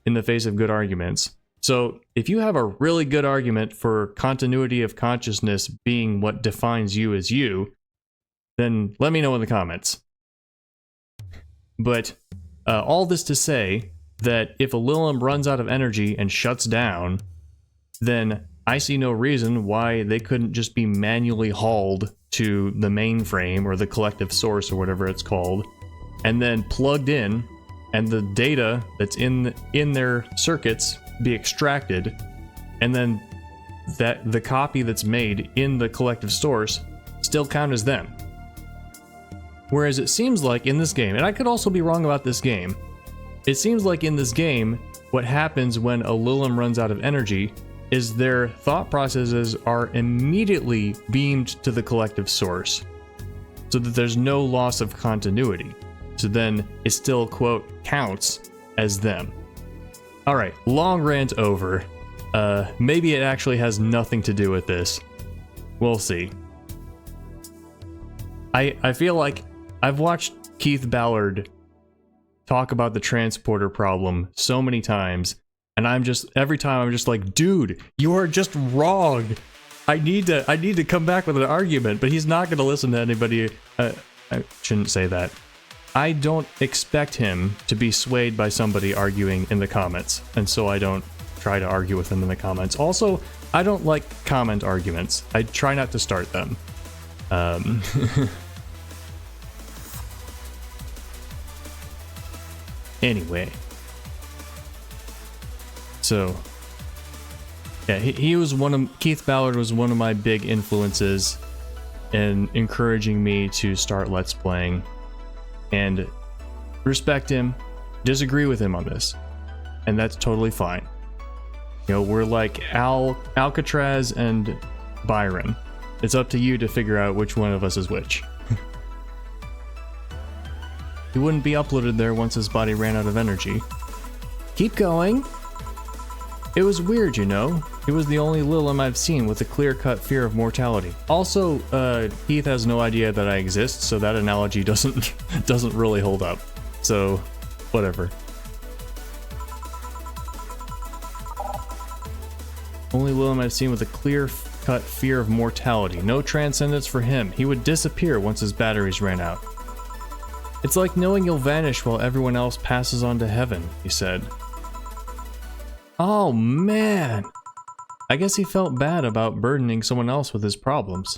in the face of good arguments. So if you have a really good argument for continuity of consciousness being what defines you as you, then let me know in the comments. But all this to say that if a Lilim runs out of energy and shuts down, then I see no reason why they couldn't just be manually hauled to the mainframe or the collective source or whatever it's called, and then plugged in, and the data that's in their circuits be extracted, and then that the copy that's made in the collective source still count as them. Whereas it seems like in this game, and I could also be wrong about this game, it seems like in this game, what happens when a Lilim runs out of energy is their thought processes are immediately beamed to the collective source, so that there's no loss of continuity. So then it still, quote, counts as them. Alright, long rant over. Maybe it actually has nothing to do with this. We'll see. I feel like I've watched Keith Ballard talk about the transporter problem so many times, and every time I'm just like, dude, you are just wrong. I need to come back with an argument, but he's not gonna listen to anybody. I shouldn't say that. I don't expect him to be swayed by somebody arguing in the comments, and so I don't try to argue with him in the comments. Also, I don't like comment arguments. I try not to start them. Anyway. So, yeah, he was Keith Ballard was one of my big influences in encouraging me to start Let's Playing. And respect him, disagree with him on this, and that's totally fine. You know, we're like Alcatraz and Byron. It's up to you to figure out which one of us is which. He wouldn't be uploaded there once his body ran out of energy. Keep going. It was weird, you know. He was the only Lilim I've seen with a clear-cut fear of mortality. Also, Keith has no idea that I exist, so that analogy doesn't really hold up. So, whatever. Only Lilim I've seen with a clear-cut fear of mortality. No transcendence for him. He would disappear once his batteries ran out. It's like knowing you'll vanish while everyone else passes on to heaven, he said. Oh man! I guess he felt bad about burdening someone else with his problems.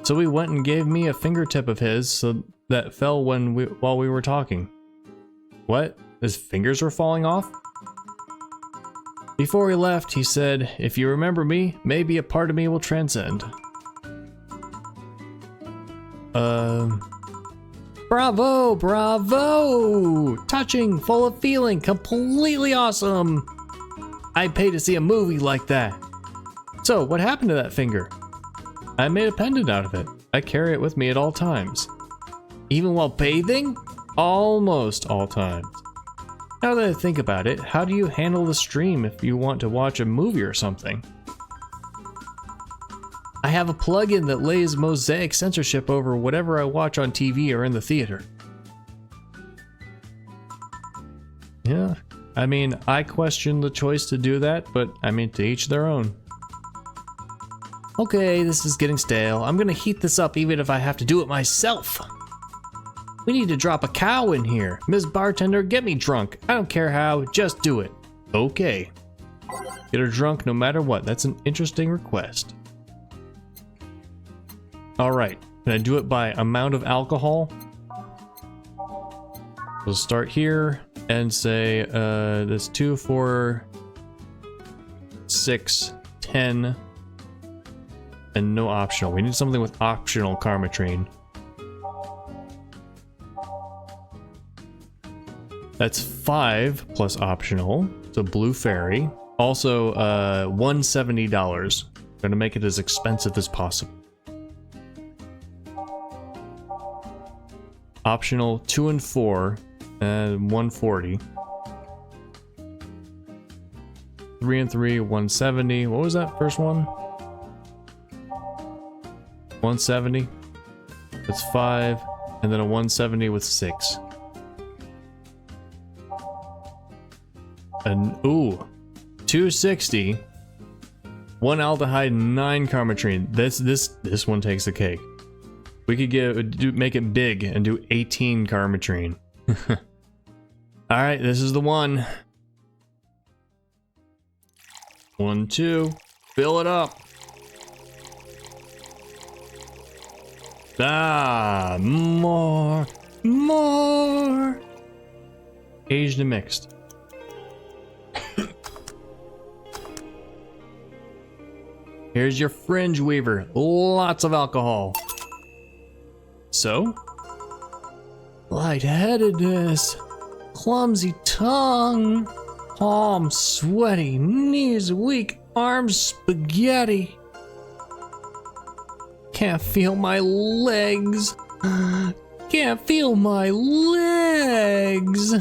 So he went and gave me a fingertip of his so that fell while we were talking. What? His fingers were falling off? Before he left, he said, if you remember me, maybe a part of me will transcend. Bravo! Bravo! Touching, full of feeling, completely awesome! I'd pay to see a movie like that. So, what happened to that finger? I made a pendant out of it. I carry it with me at all times. Even while bathing? Almost all times. Now that I think about it, how do you handle the stream if you want to watch a movie or something? I have a plugin that lays mosaic censorship over whatever I watch on TV or in the theater. Yeah. I mean, I question the choice to do that, but I mean, to each their own. Okay, this is getting stale. I'm gonna heat this up even if I have to do it myself. We need to drop a cow in here. Ms. Bartender, get me drunk. I don't care how, just do it. Okay. Get her drunk no matter what. That's an interesting request. Alright, can I do it by amount of alcohol? We'll start here and say, that's 2, 4, 6, 10, and no optional. We need something with optional Karmatrine. That's 5 plus optional, so Blue Fairy. Also, $170. Gonna make it as expensive as possible. Optional 2 and 4. And 140. 3 and 3, 170. What was that first one? 170. That's 5. And then a 170 with 6. And ooh, 260. 1 aldehyde, 9 Karmatrine. This one takes the cake. We could make it big and do 18 Karmatrine. Alright, this is the one. 1, 2. Fill it up. Ah, more. Aged and mixed. Here's your fringe weaver. Lots of alcohol. So? Lightheadedness. Clumsy tongue. Palms sweaty. Knees weak. Arms spaghetti. Can't feel my legs. Can't feel my legs.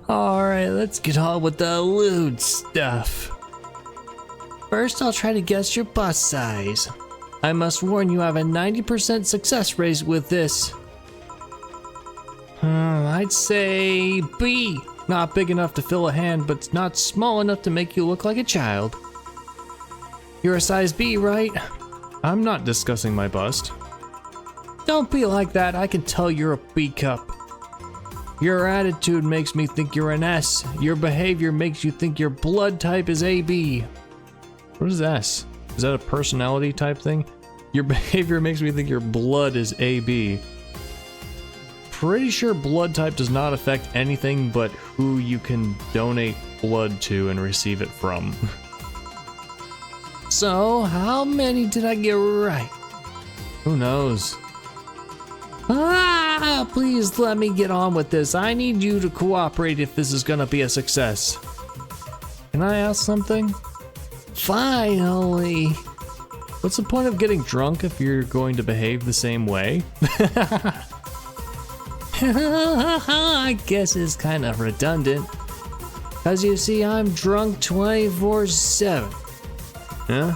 Alright, let's get on with the lewd stuff. First, I'll try to guess your bust size. I must warn you, I have a 90% success rate with this. I'd say B. Not big enough to fill a hand, but not small enough to make you look like a child. You're a size B, right? I'm not discussing my bust. Don't be like that, I can tell you're a B cup. Your attitude makes me think you're an S. Your behavior makes you think your blood type is AB. What is S? Is that a personality type thing? Your behavior makes me think your blood is AB. Pretty sure blood type does not affect anything but who you can donate blood to and receive it from. So, how many did I get right? Who knows? Please let me get on with this. I need you to cooperate if this is gonna be a success. Can I ask something? Finally! What's the point of getting drunk if you're going to behave the same way? I guess it's kind of redundant. Cause you see, I'm drunk 24/7. Huh?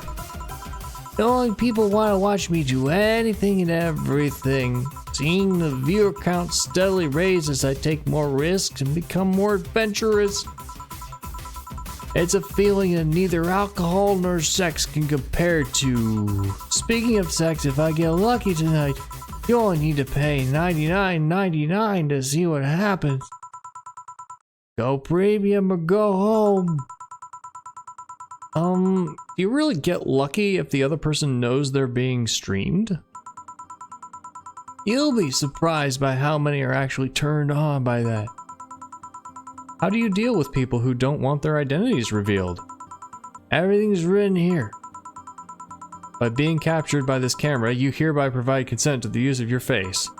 The only people want to watch me do anything and everything. Seeing the viewer count steadily raise as I take more risks and become more adventurous. It's a feeling that neither alcohol nor sex can compare to. Speaking of sex, if I get lucky tonight, you only need to pay $99.99 to see what happens. Go premium or go home. Do you really get lucky if the other person knows they're being streamed? You'll be surprised by how many are actually turned on by that. How do you deal with people who don't want their identities revealed? Everything's written here. By being captured by this camera, you hereby provide consent to the use of your face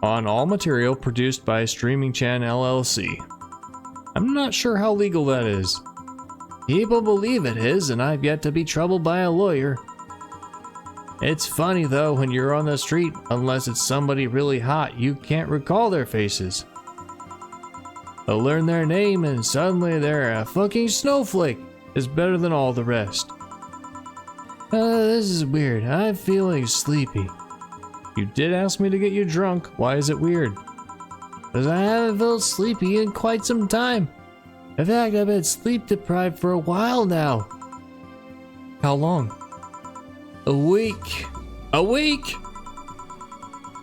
on all material produced by Streaming Chan LLC. I'm not sure how legal that is. People believe it is, and I've yet to be troubled by a lawyer. It's funny though, when you're on the street, unless it's somebody really hot, you can't recall their faces. They'll learn their name and suddenly they're a fucking snowflake. It's better than all the rest. This is weird. I'm feeling sleepy. You did ask me to get you drunk. Why is it weird? Because I haven't felt sleepy in quite some time. In fact, I've been sleep deprived for a while now. How long? A week. A week?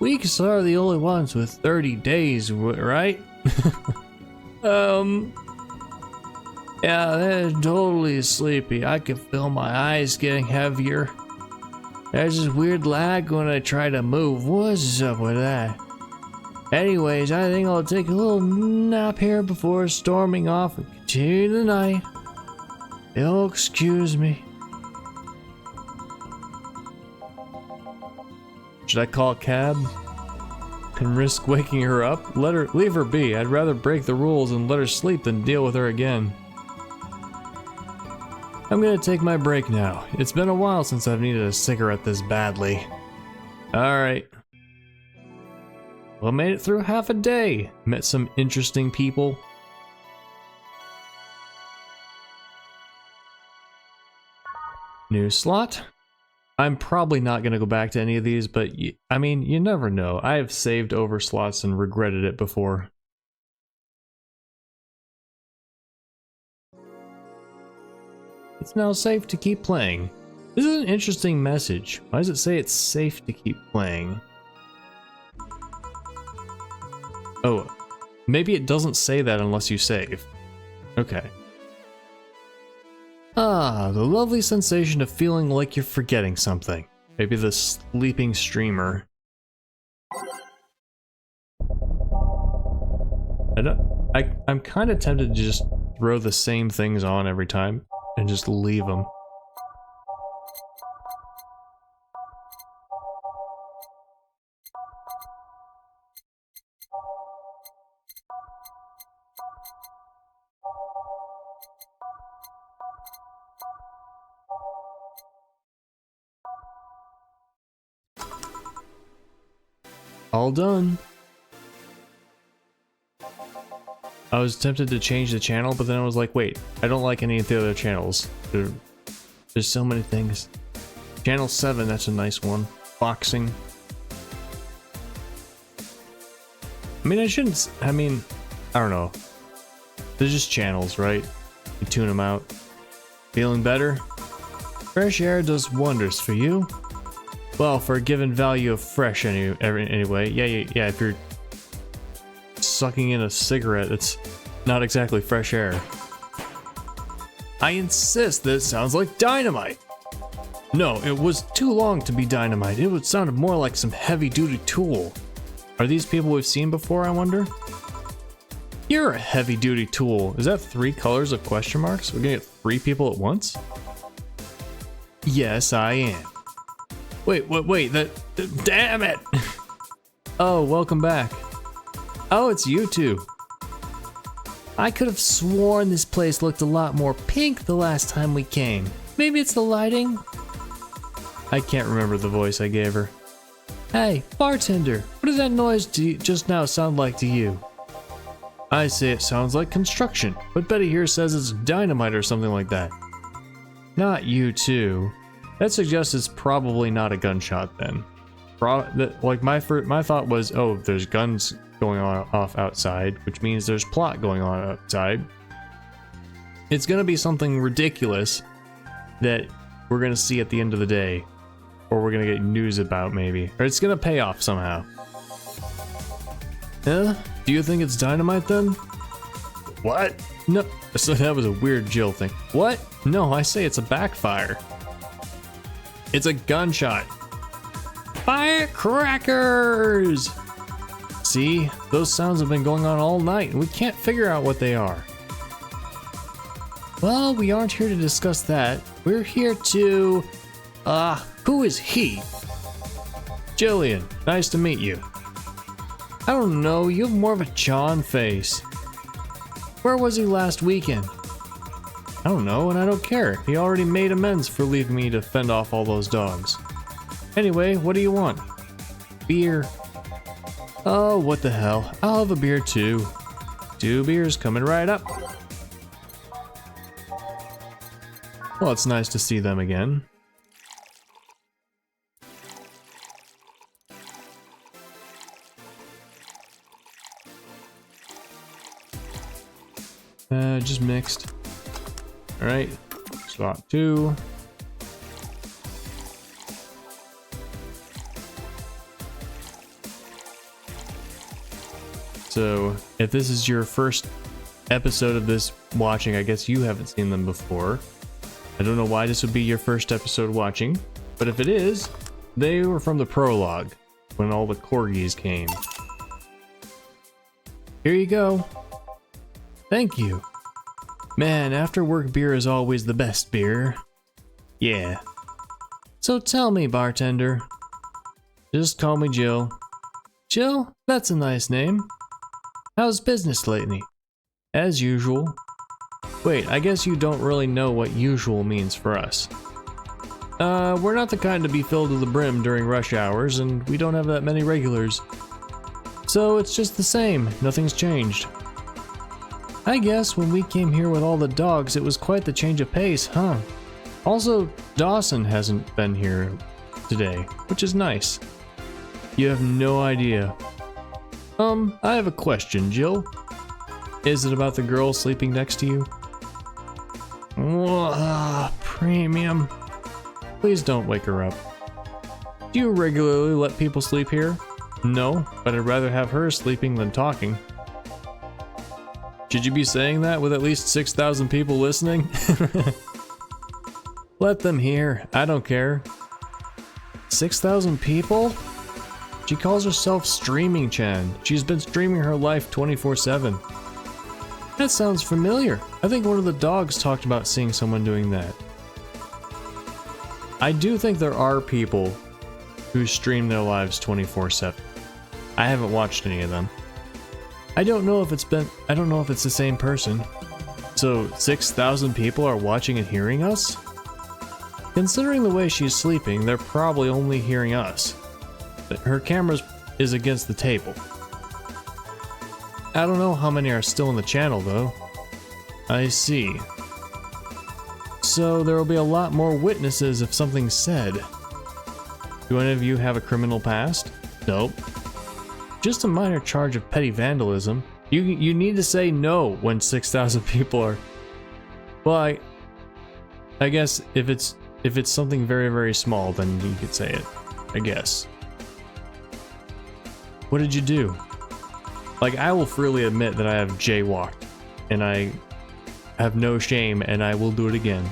Weeks are the only ones with 30 days, right? Yeah, they're totally sleepy. I can feel my eyes getting heavier. There's this weird lag when I try to move. What's up with that? Anyways, I think I'll take a little nap here before storming off and continue the night. You'll excuse me. Should I call a cab? And risk waking her up? Leave her be. I'd rather break the rules and let her sleep than deal with her again. I'm gonna take my break now. It's been a while since I've needed a cigarette this badly. Alright. Well, made it through half a day. Met some interesting people. New slot. I'm probably not going to go back to any of these, but I mean, you never know. I have saved over slots and regretted it before. It's now safe to keep playing. This is an interesting message. Why does it say it's safe to keep playing? Oh, maybe it doesn't say that unless you save. Okay. Ah, the lovely sensation of feeling like you're forgetting something. Maybe the sleeping streamer. I'm kind of tempted to just throw the same things on every time and just leave them. All done. I was tempted to change the channel, but then I was like, wait, I don't like any of the other channels. There's so many things. Channel 7, that's a nice one. Boxing. I mean, I don't know. They're just channels, right? You tune them out. Feeling better? Fresh air does wonders for you. Well, for a given value of fresh anyway. Yeah, if you're sucking in a cigarette, it's not exactly fresh air. I insist, this sounds like dynamite. No, it was too long to be dynamite. It sounded more like some heavy-duty tool. Are these people we've seen before, I wonder? You're a heavy-duty tool. Is that 3 colors of question marks? We're gonna get 3 people at once? Yes, I am. Wait, damn it! Oh, welcome back. Oh, it's you two. I could have sworn this place looked a lot more pink the last time we came. Maybe it's the lighting? I can't remember the voice I gave her. Hey, bartender, what did that noise just now sound like to you? I say it sounds like construction, but Betty here says it's dynamite or something like that. Not you two. That suggests it's probably not a gunshot then. Like my thought was, oh, there's guns going on off outside, which means there's plot going on outside. It's gonna be something ridiculous that we're gonna see at the end of the day, or we're gonna get news about maybe, or it's gonna pay off somehow. Do you think it's dynamite then? What? No, so that was a weird Jill thing. What? No, I say it's a backfire. It's a gunshot. Firecrackers! See, those sounds have been going on all night and we can't figure out what they are. Well, we aren't here to discuss that. We're here to... who is he? Jillian, nice to meet you. I don't know, you have more of a John face. Where was he last weekend? I don't know, and I don't care. He already made amends for leaving me to fend off all those dogs. Anyway, what do you want? Beer. Oh, what the hell. I'll have a beer too. 2 beers coming right up. Well, it's nice to see them again. Just mixed. Alright, slot 2. So, if this is your first episode of this watching, I guess you haven't seen them before. I don't know why this would be your first episode watching, but if it is, they were from the prologue, when all the corgis came. Here you go. Thank you. Man, after work beer is always the best beer. Yeah. So tell me, bartender. Just call me Jill. Jill? That's a nice name. How's business lately? As usual. Wait, I guess you don't really know what usual means for us. We're not the kind to be filled to the brim during rush hours, and we don't have that many regulars. So it's just the same, nothing's changed. I guess when we came here with all the dogs, it was quite the change of pace, huh? Also, Dawson hasn't been here today, which is nice. You have no idea. I have a question, Jill. Is it about the girl sleeping next to you? Premium. Please don't wake her up. Do you regularly let people sleep here? No, but I'd rather have her sleeping than talking. Should you be saying that with at least 6,000 people listening? Let them hear. I don't care. 6,000 people? She calls herself Streaming Chan. She's been streaming her life 24/7. That sounds familiar. I think one of the dogs talked about seeing someone doing that. I do think there are people who stream their lives 24/7. I haven't watched any of them. I don't know if it's the same person. So 6,000 people are watching and hearing us? Considering the way she's sleeping, they're probably only hearing us. Her camera is against the table. I don't know how many are still in the channel though. I see. So there will be a lot more witnesses if something's said. Do any of you have a criminal past? Nope. Just a minor charge of petty vandalism. You need to say no when 6,000 people are... Well, I guess if it's something very, very small, then you could say it. I guess. What did you do? Like, I will freely admit that I have jaywalked, and I have no shame, and I will do it again.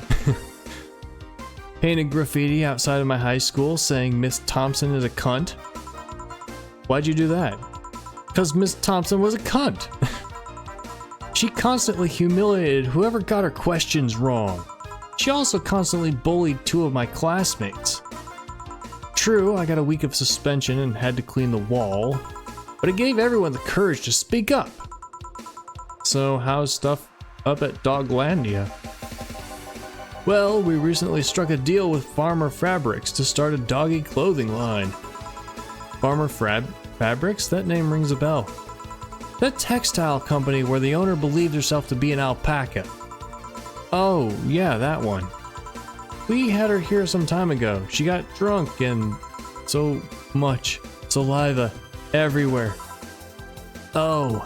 Painted graffiti outside of my high school saying Miss Thompson is a cunt. Why'd you do that? Because Miss Thompson was a cunt. She constantly humiliated whoever got her questions wrong. She also constantly bullied 2 of my classmates. True, I got a week of suspension and had to clean the wall, but it gave everyone the courage to speak up. So how's stuff up at Doglandia? Well, we recently struck a deal with Farmer Fabrics to start a doggy clothing line. Farmer Fabrics? That name rings a bell. That textile company where the owner believed herself to be an alpaca. Oh, yeah, that one. We had her here some time ago. She got drunk and so much saliva everywhere. Oh.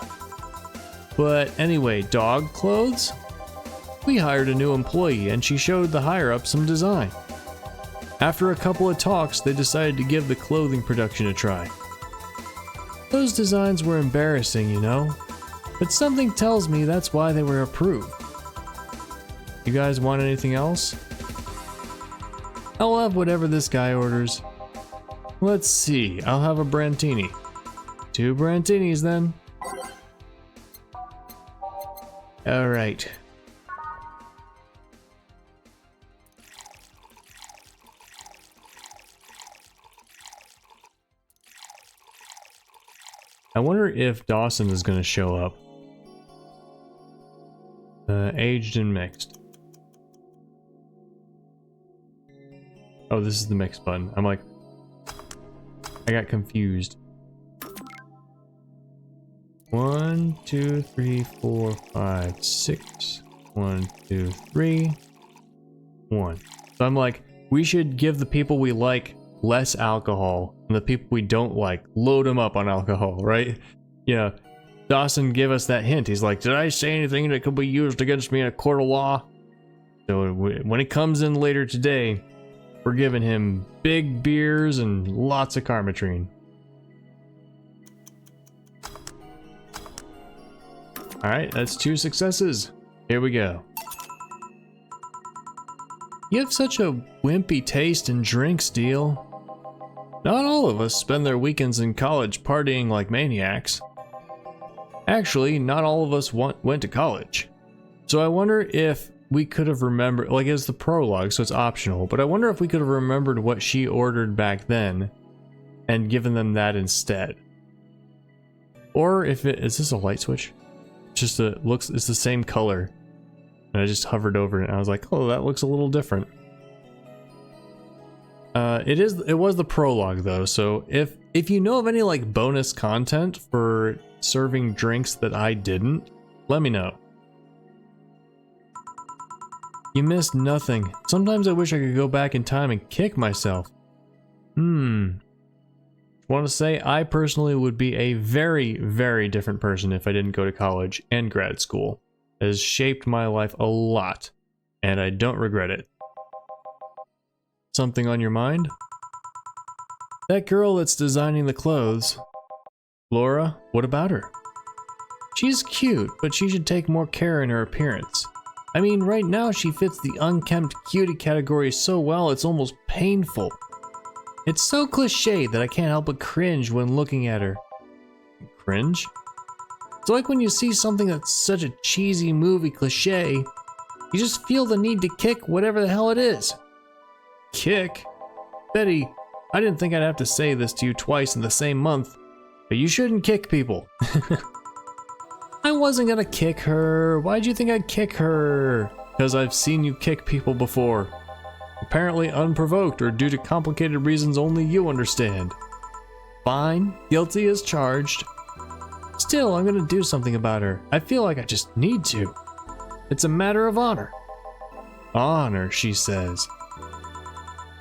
But anyway, dog clothes? We hired a new employee and she showed the higher-ups some design. After a couple of talks, they decided to give the clothing production a try. Those designs were embarrassing, you know, but something tells me that's why they were approved. You guys want anything else? I'll have whatever this guy orders. Let's see, I'll have a Brantini. 2 Brantinis then. Alright. I wonder if Dawson is going to show up. Aged and mixed. Oh, this is the mix button. I'm like, I got confused. 1, 2, 3, 4, 5, 6. 1, 2, 3, 1. So I'm like, we should give the people we like less alcohol, and the people we don't like, load them up on alcohol, right? You know, Dawson gave us that hint. He's like, did I say anything that could be used against me in a court of law? So when it comes in later today, we're giving him big beers and lots of Carmetrine. Alright, that's 2 successes. Here we go. You have such a wimpy taste in drinks, Deal. Not all of us spend their weekends in college partying like maniacs. Actually, not all of us went to college. So I wonder if we could have remembered, like it's the prologue, so it's optional, but I wonder if we could have remembered what she ordered back then and given them that instead. Or if is this a light switch? It's the same color. And I just hovered over it and I was like, oh, that looks a little different. It was the prologue though, so if you know of any like bonus content for serving drinks that I didn't, let me know. You missed nothing. Sometimes I wish I could go back in time and kick myself. Want to say I personally would be a very, very different person if I didn't go to college and grad school. It has shaped my life a lot, and I don't regret it. Something on your mind? That girl that's designing the clothes. Laura, what about her? She's cute, but she should take more care in her appearance. I mean, right now she fits the unkempt cutie category so well it's almost painful. It's so cliche that I can't help but cringe when looking at her. Cringe? It's like when you see something that's such a cheesy movie cliche, you just feel the need to kick whatever the hell it is. Kick? Betty, I didn't think I'd have to say this to you twice in the same month, but you shouldn't kick people. I wasn't gonna kick her. Why'd you think I'd kick her? Because I've seen you kick people before. Apparently unprovoked or due to complicated reasons only you understand. Fine, guilty as charged. Still, I'm gonna do something about her. I feel like I just need to. It's a matter of honor. Honor, she says.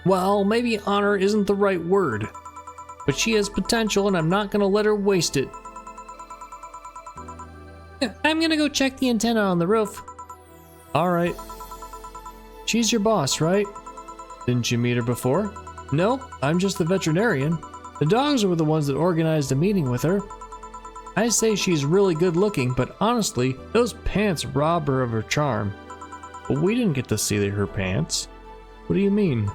Well, maybe honor isn't the right word, but she has potential and I'm not gonna let her waste it. I'm gonna go check the antenna on the roof. Alright. She's your boss, right? Didn't you meet her before? No, I'm just the veterinarian. The dogs were the ones that organized a meeting with her. I say she's really good looking, but honestly, those pants rob her of her charm. But we didn't get to see her pants. What do you mean?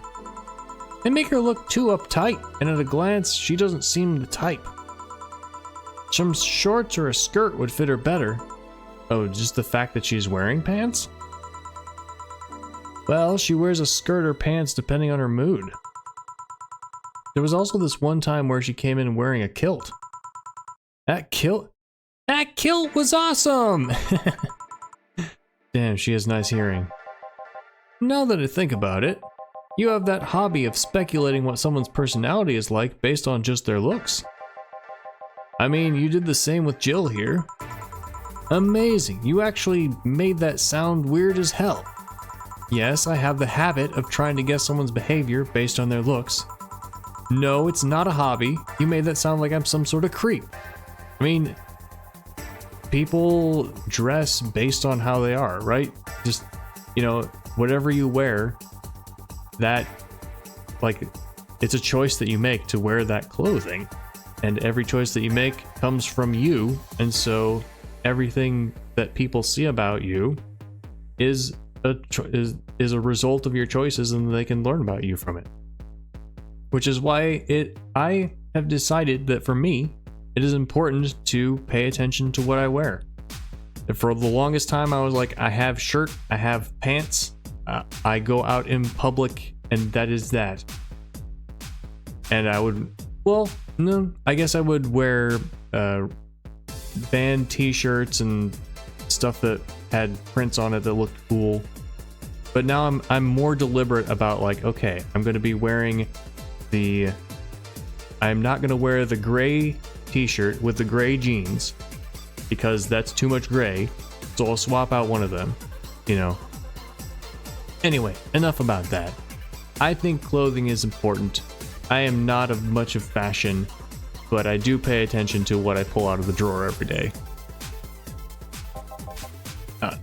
They make her look too uptight, and at a glance, she doesn't seem the type. Some shorts or a skirt would fit her better. Oh, just the fact that she's wearing pants? Well, she wears a skirt or pants depending on her mood. There was also this one time where she came in wearing a kilt. That kilt was awesome! Damn, she has nice hearing. Now that I think about it, you have that hobby of speculating what someone's personality is like based on just their looks. I mean, you did the same with Jill here. Amazing, you actually made that sound weird as hell. Yes, I have the habit of trying to guess someone's behavior based on their looks. No, it's not a hobby. You made that sound like I'm some sort of creep. I mean, people dress based on how they are, right? Just, you know, whatever you wear, that, like, it's a choice that you make to wear that clothing. And every choice that you make comes from you, and so everything that people see about you is a result of your choices, and they can learn about you from it. Which is why I have decided that for me, it is important to pay attention to what I wear. And for the longest time, I was like, I have shirt, I have pants, I go out in public, and that is that. And I would, well, no, I guess I would wear band t-shirts and stuff that had prints on it that looked cool. But now I'm more deliberate about, like, okay, I'm going to be wearing I'm not going to wear the gray t-shirt with the gray jeans because that's too much gray. So I'll swap out one of them, you know. Anyway, enough about that. I think clothing is important. I am not much of fashion, but I do pay attention to what I pull out of the drawer every day.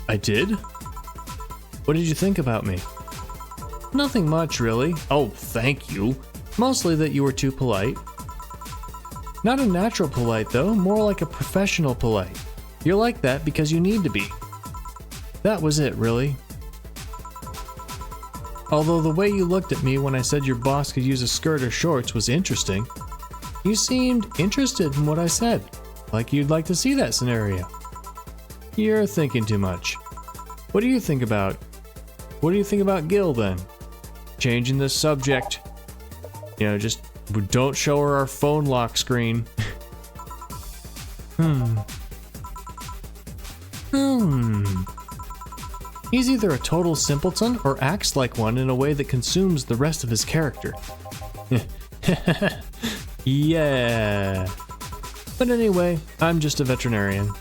I did? What did you think about me? Nothing much, really. Oh, thank you. Mostly that you were too polite. Not a natural polite, though, more like a professional polite. You're like that because you need to be. That was it, really. Although the way you looked at me when I said your boss could use a skirt or shorts was interesting. You seemed interested in what I said, like you'd like to see that scenario. You're thinking too much. What do you think about Gil, then? Changing the subject. You know, just don't show her our phone lock screen. He's either a total simpleton or acts like one in a way that consumes the rest of his character. Yeah. But anyway, I'm just a veterinarian.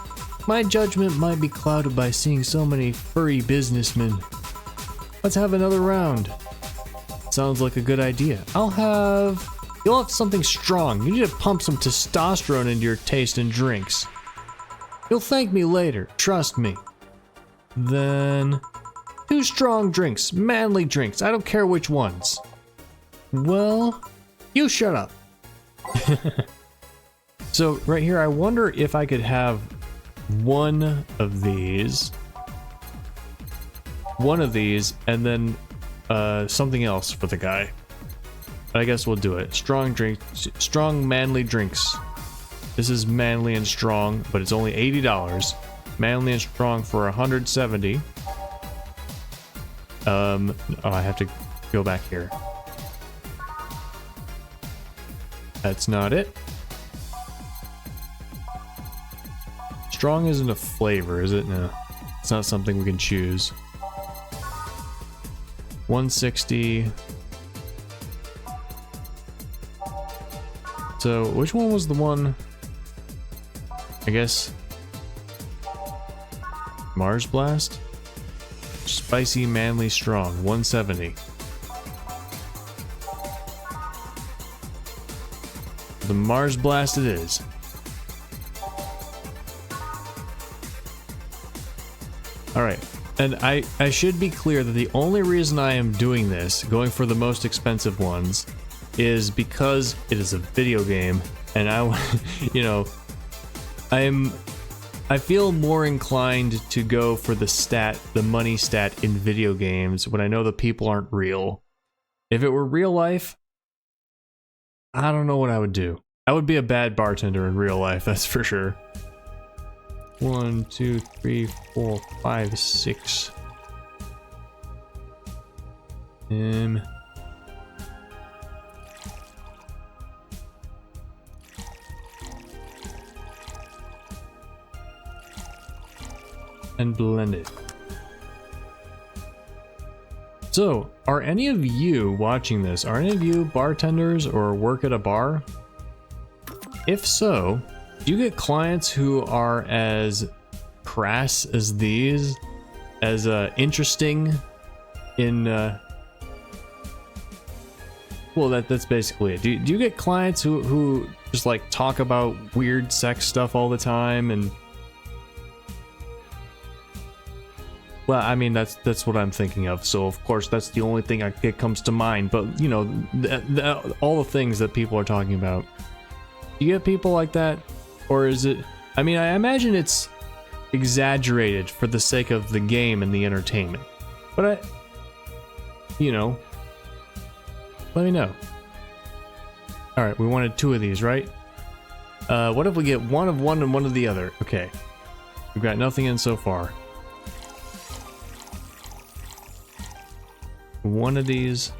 My judgment might be clouded by seeing so many furry businessmen. Let's have another round. Sounds like a good idea. You'll have something strong. You need to pump some testosterone into your taste in drinks. You'll thank me later, trust me. Then, 2 strong drinks, manly drinks, I don't care which ones. Well, you shut up. So right here, I wonder if I could have one of these, and then something else for the guy. I guess we'll do it. Strong manly drinks. This is manly and strong, but it's only $80. Manly and strong for 170. Oh, I have to go back here. That's not it. Strong isn't a flavor, is it? No. It's not something we can choose. 160. So, which one was the one? I guess Mars Blast? Spicy, manly, strong. 170. The Mars Blast it is. Alright, and I should be clear that the only reason I am doing this, going for the most expensive ones, is because it is a video game, and you know, I feel more inclined to go for the money stat in video games when I know the people aren't real. If it were real life, I don't know what I would do. I would be a bad bartender in real life, that's for sure. 1, 2, 3, 4, 5, 6. And blend it. So, are any of you watching this, are any of you bartenders or work at a bar? If so, do you get clients who are as crass as these, as interesting in well, that's basically it. Do you get clients who just like talk about weird sex stuff all the time? And well, I mean, that's what I'm thinking of. So of course that's the only thing that comes to mind. But you know, all the things that people are talking about. Do you get people like that? Or is it, I mean, I imagine it's exaggerated for the sake of the game and the entertainment. But you know, let me know. Alright, we wanted 2 of these, right? What if we get 1 of one and 1 of the other? Okay. We've got nothing in so far. 1 of these.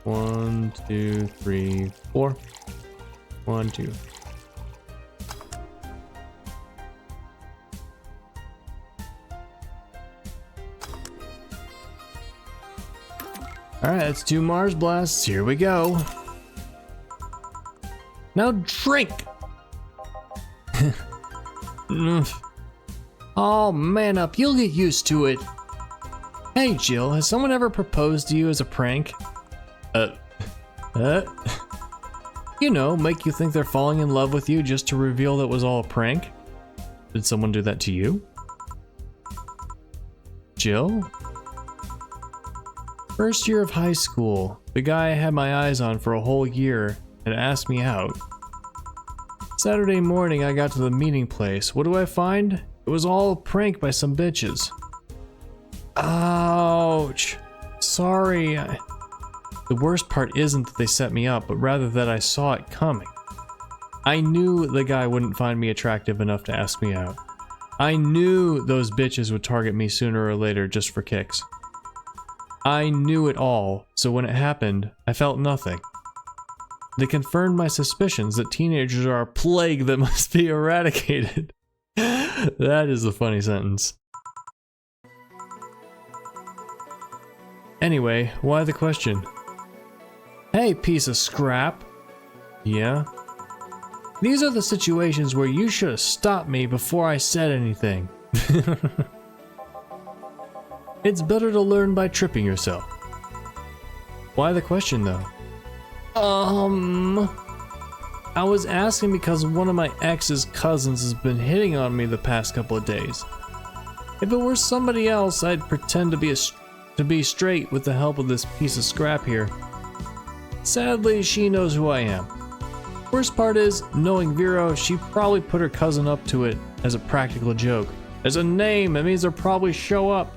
1, 2, 3, 4. 1, 2. Alright, that's 2 Mars Blasts. Here we go. Now drink! Oh, man up. You'll get used to it. Hey, Jill, has someone ever proposed to you as a prank? You know, make you think they're falling in love with you just to reveal that was all a prank? Did someone do that to you? Jill? First year of high school, the guy I had my eyes on for a whole year had asked me out. Saturday morning I got to the meeting place. What do I find? It was all a prank by some bitches. Ouch. Sorry. The worst part isn't that they set me up, but rather that I saw it coming. I knew the guy wouldn't find me attractive enough to ask me out. I knew those bitches would target me sooner or later just for kicks. I knew it all, so when it happened, I felt nothing. They confirmed my suspicions that teenagers are a plague that must be eradicated. That is a funny sentence. Anyway, why the question? Hey, piece of scrap. Yeah? These are the situations where you should have stopped me before I said anything. It's better to learn by tripping yourself. Why the question though? I was asking because one of my ex's cousins has been hitting on me the past couple of days. If it were somebody else, I'd pretend to be straight with the help of this piece of scrap here. Sadly, she knows who I am. Worst part is, knowing Vero, she probably put her cousin up to it as a practical joke. As a name, it means they'll probably show up.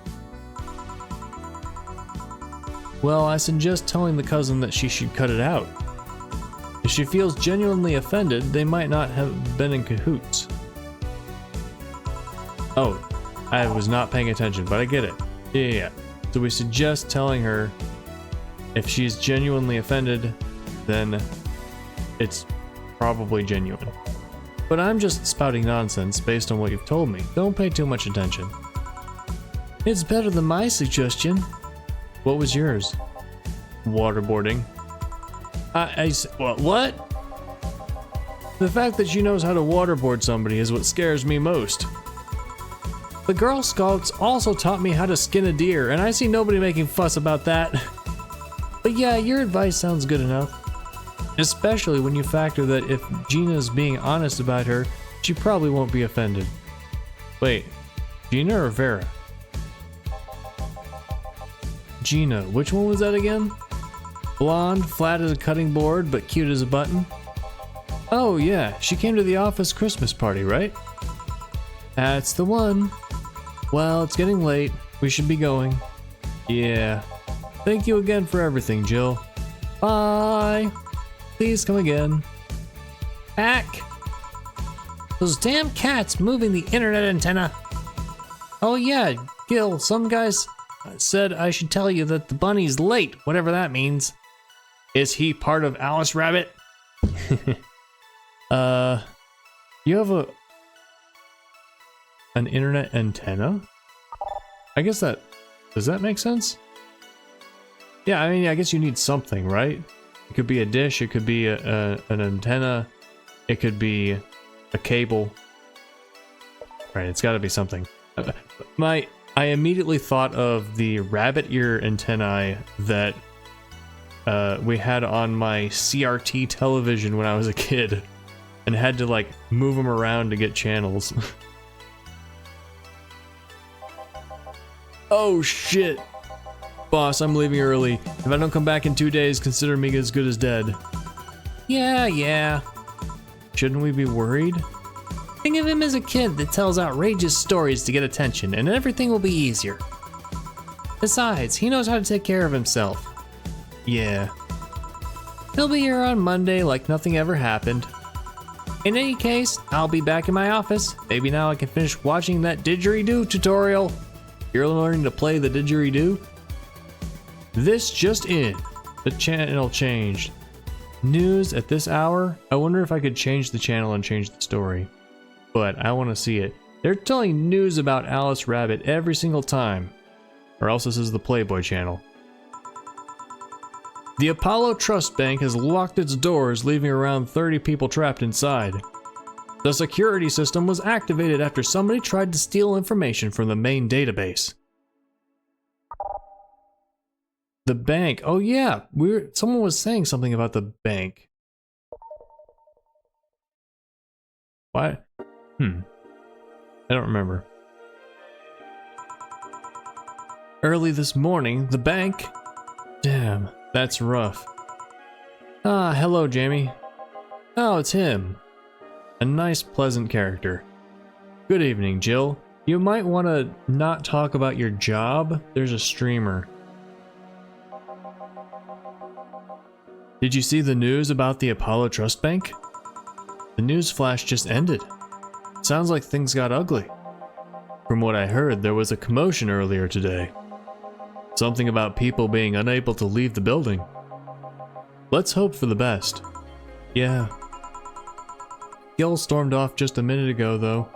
Well, I suggest telling the cousin that she should cut it out. If she feels genuinely offended, they might not have been in cahoots. Oh, I was not paying attention, but I get it. Yeah. So we suggest telling her if she's genuinely offended, then it's probably genuine. But I'm just spouting nonsense based on what you've told me. Don't pay too much attention. It's better than my suggestion. What was yours? Waterboarding. What? The fact that she knows how to waterboard somebody is what scares me most. The Girl Scouts also taught me how to skin a deer, and I see nobody making fuss about that. But yeah, your advice sounds good enough. Especially when you factor that if Gina's being honest about her, she probably won't be offended. Wait, Gina or Vera? Gina, which one was that again? Blonde, flat as a cutting board, but cute as a button? Oh yeah, she came to the office Christmas party, right? That's the one. Well, it's getting late. We should be going. Yeah. Thank you again for everything, Jill. Bye. Please come again. Back. Those damn cats moving the internet antenna. Oh yeah, Gil, some guys said I should tell you that the bunny's late, whatever that means. Is he part of Alice Rabbit? You have an internet antenna? I guess that... Does that make sense? Yeah, I mean, I guess you need something, right? It could be a dish, it could be an antenna, it could be a cable. Right, it's gotta be something. I immediately thought of the rabbit ear antennae that we had on my CRT television when I was a kid and had to like move them around to get channels. Oh shit! Boss, I'm leaving early. If I don't come back in 2 days, consider me as good as dead. Yeah. Shouldn't we be worried? Think of him as a kid that tells outrageous stories to get attention, and everything will be easier. Besides, he knows how to take care of himself. Yeah. He'll be here on Monday like nothing ever happened. In any case, I'll be back in my office. Maybe now I can finish watching that didgeridoo tutorial. You're learning to play the didgeridoo? This just in. The channel changed. News at this hour? I wonder if I could change the channel and change the story. But I want to see it. They're telling news about Alice Rabbit every single time. Or else this is the Playboy channel. The Apollo Trust Bank has locked its doors, leaving around 30 people trapped inside. The security system was activated after somebody tried to steal information from the main database. The bank. Oh yeah, someone was saying something about the bank. What? I don't remember. Early this morning, the bank... Damn, that's rough. Ah, hello, Jamie. Oh, it's him. A nice, pleasant character. Good evening, Jill. You might want to not talk about your job. There's a streamer. Did you see the news about the Apollo Trust Bank? The news flash just ended. Sounds like things got ugly. From what I heard, there was a commotion earlier today. Something about people being unable to leave the building. Let's hope for the best. Yeah. Gil stormed off just a minute ago, though.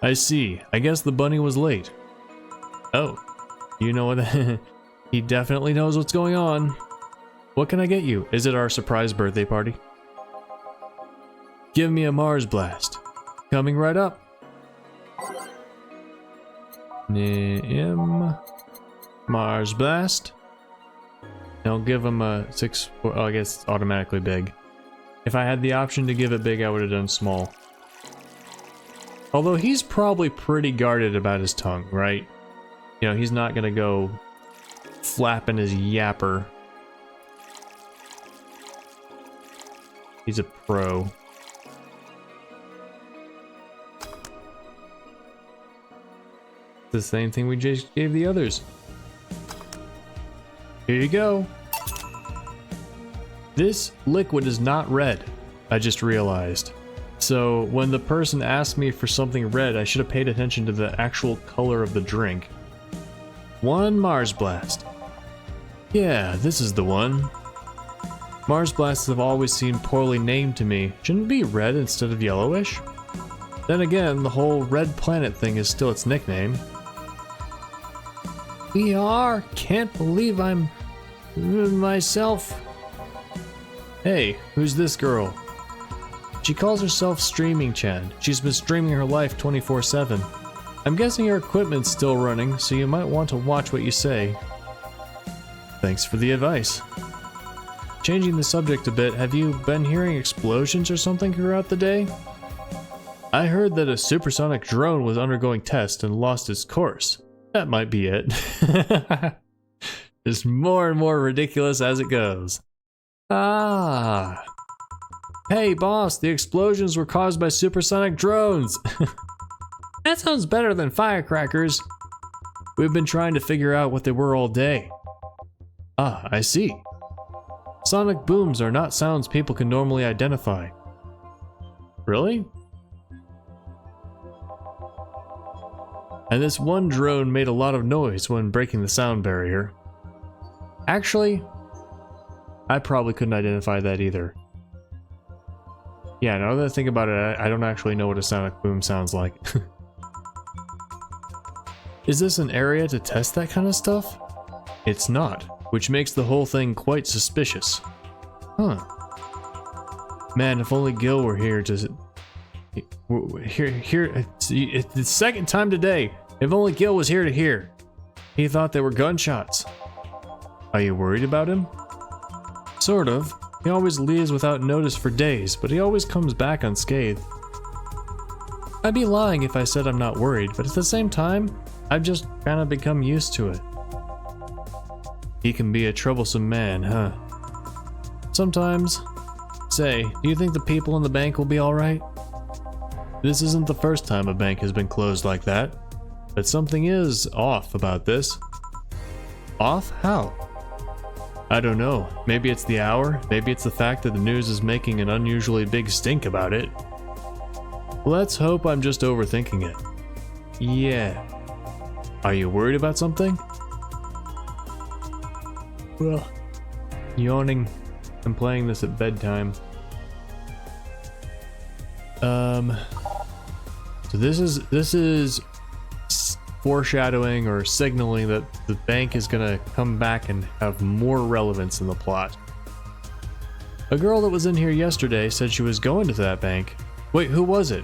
I see. I guess the bunny was late. Oh. You know what? He definitely knows what's going on. What can I get you? Is it our surprise birthday party? Give me a Mars blast. Coming right up. Mars blast. I'll give him a 6. Oh, I guess it's automatically big. If I had the option to give it big, I would have done small. Although he's probably pretty guarded about his tongue, right? You know, he's not gonna go flapping his yapper. He's a pro. The same thing we just gave the others. Here you go. This liquid is not red, I just realized. So when the person asked me for something red, I should have paid attention to the actual color of the drink. One Mars Blast. Yeah, this is the one. Mars Blasts have always seemed poorly named to me. Shouldn't it be red instead of yellowish? Then again, the whole red planet thing is still its nickname. VR, can't believe I'm myself. Hey, who's this girl? She calls herself Streaming Chad. She's been streaming her life 24/7. I'm guessing her equipment's still running, so you might want to watch what you say. Thanks for the advice. Changing the subject a bit, have you been hearing explosions or something throughout the day? I heard that a supersonic drone was undergoing tests and lost its course. That might be it. It's more and more ridiculous as it goes. Ah. Hey boss, the explosions were caused by supersonic drones. That sounds better than firecrackers. We've been trying to figure out what they were all day. Ah, I see. Sonic booms are not sounds people can normally identify. Really? And this one drone made a lot of noise when breaking the sound barrier. Actually, I probably couldn't identify that either. Yeah, now that I think about it, I don't actually know what a sonic boom sounds like. Is this an area to test that kind of stuff? It's not, which makes the whole thing quite suspicious. Huh. Man, if only Gil were here to... It's the second time today. If only Gil was here to hear. He thought they were gunshots. Are you worried about him? Sort of. He always leaves without notice for days, but he always comes back unscathed. I'd be lying if I said I'm not worried, but at the same time, I've just kind of become used to it. He can be a troublesome man, huh? Sometimes. Say, do you think the people in the bank will be alright? This isn't the first time a bank has been closed like that, but something is off about this. Off? How? I don't know. Maybe it's the hour, maybe it's the fact that the news is making an unusually big stink about it. Let's hope I'm just overthinking it. Yeah. Are you worried about something? Well, yawning. I'm playing this at bedtime. So this is foreshadowing or signaling that the bank is gonna come back and have more relevance in the plot. A girl that was in here yesterday said she was going to that bank. Wait, who was it?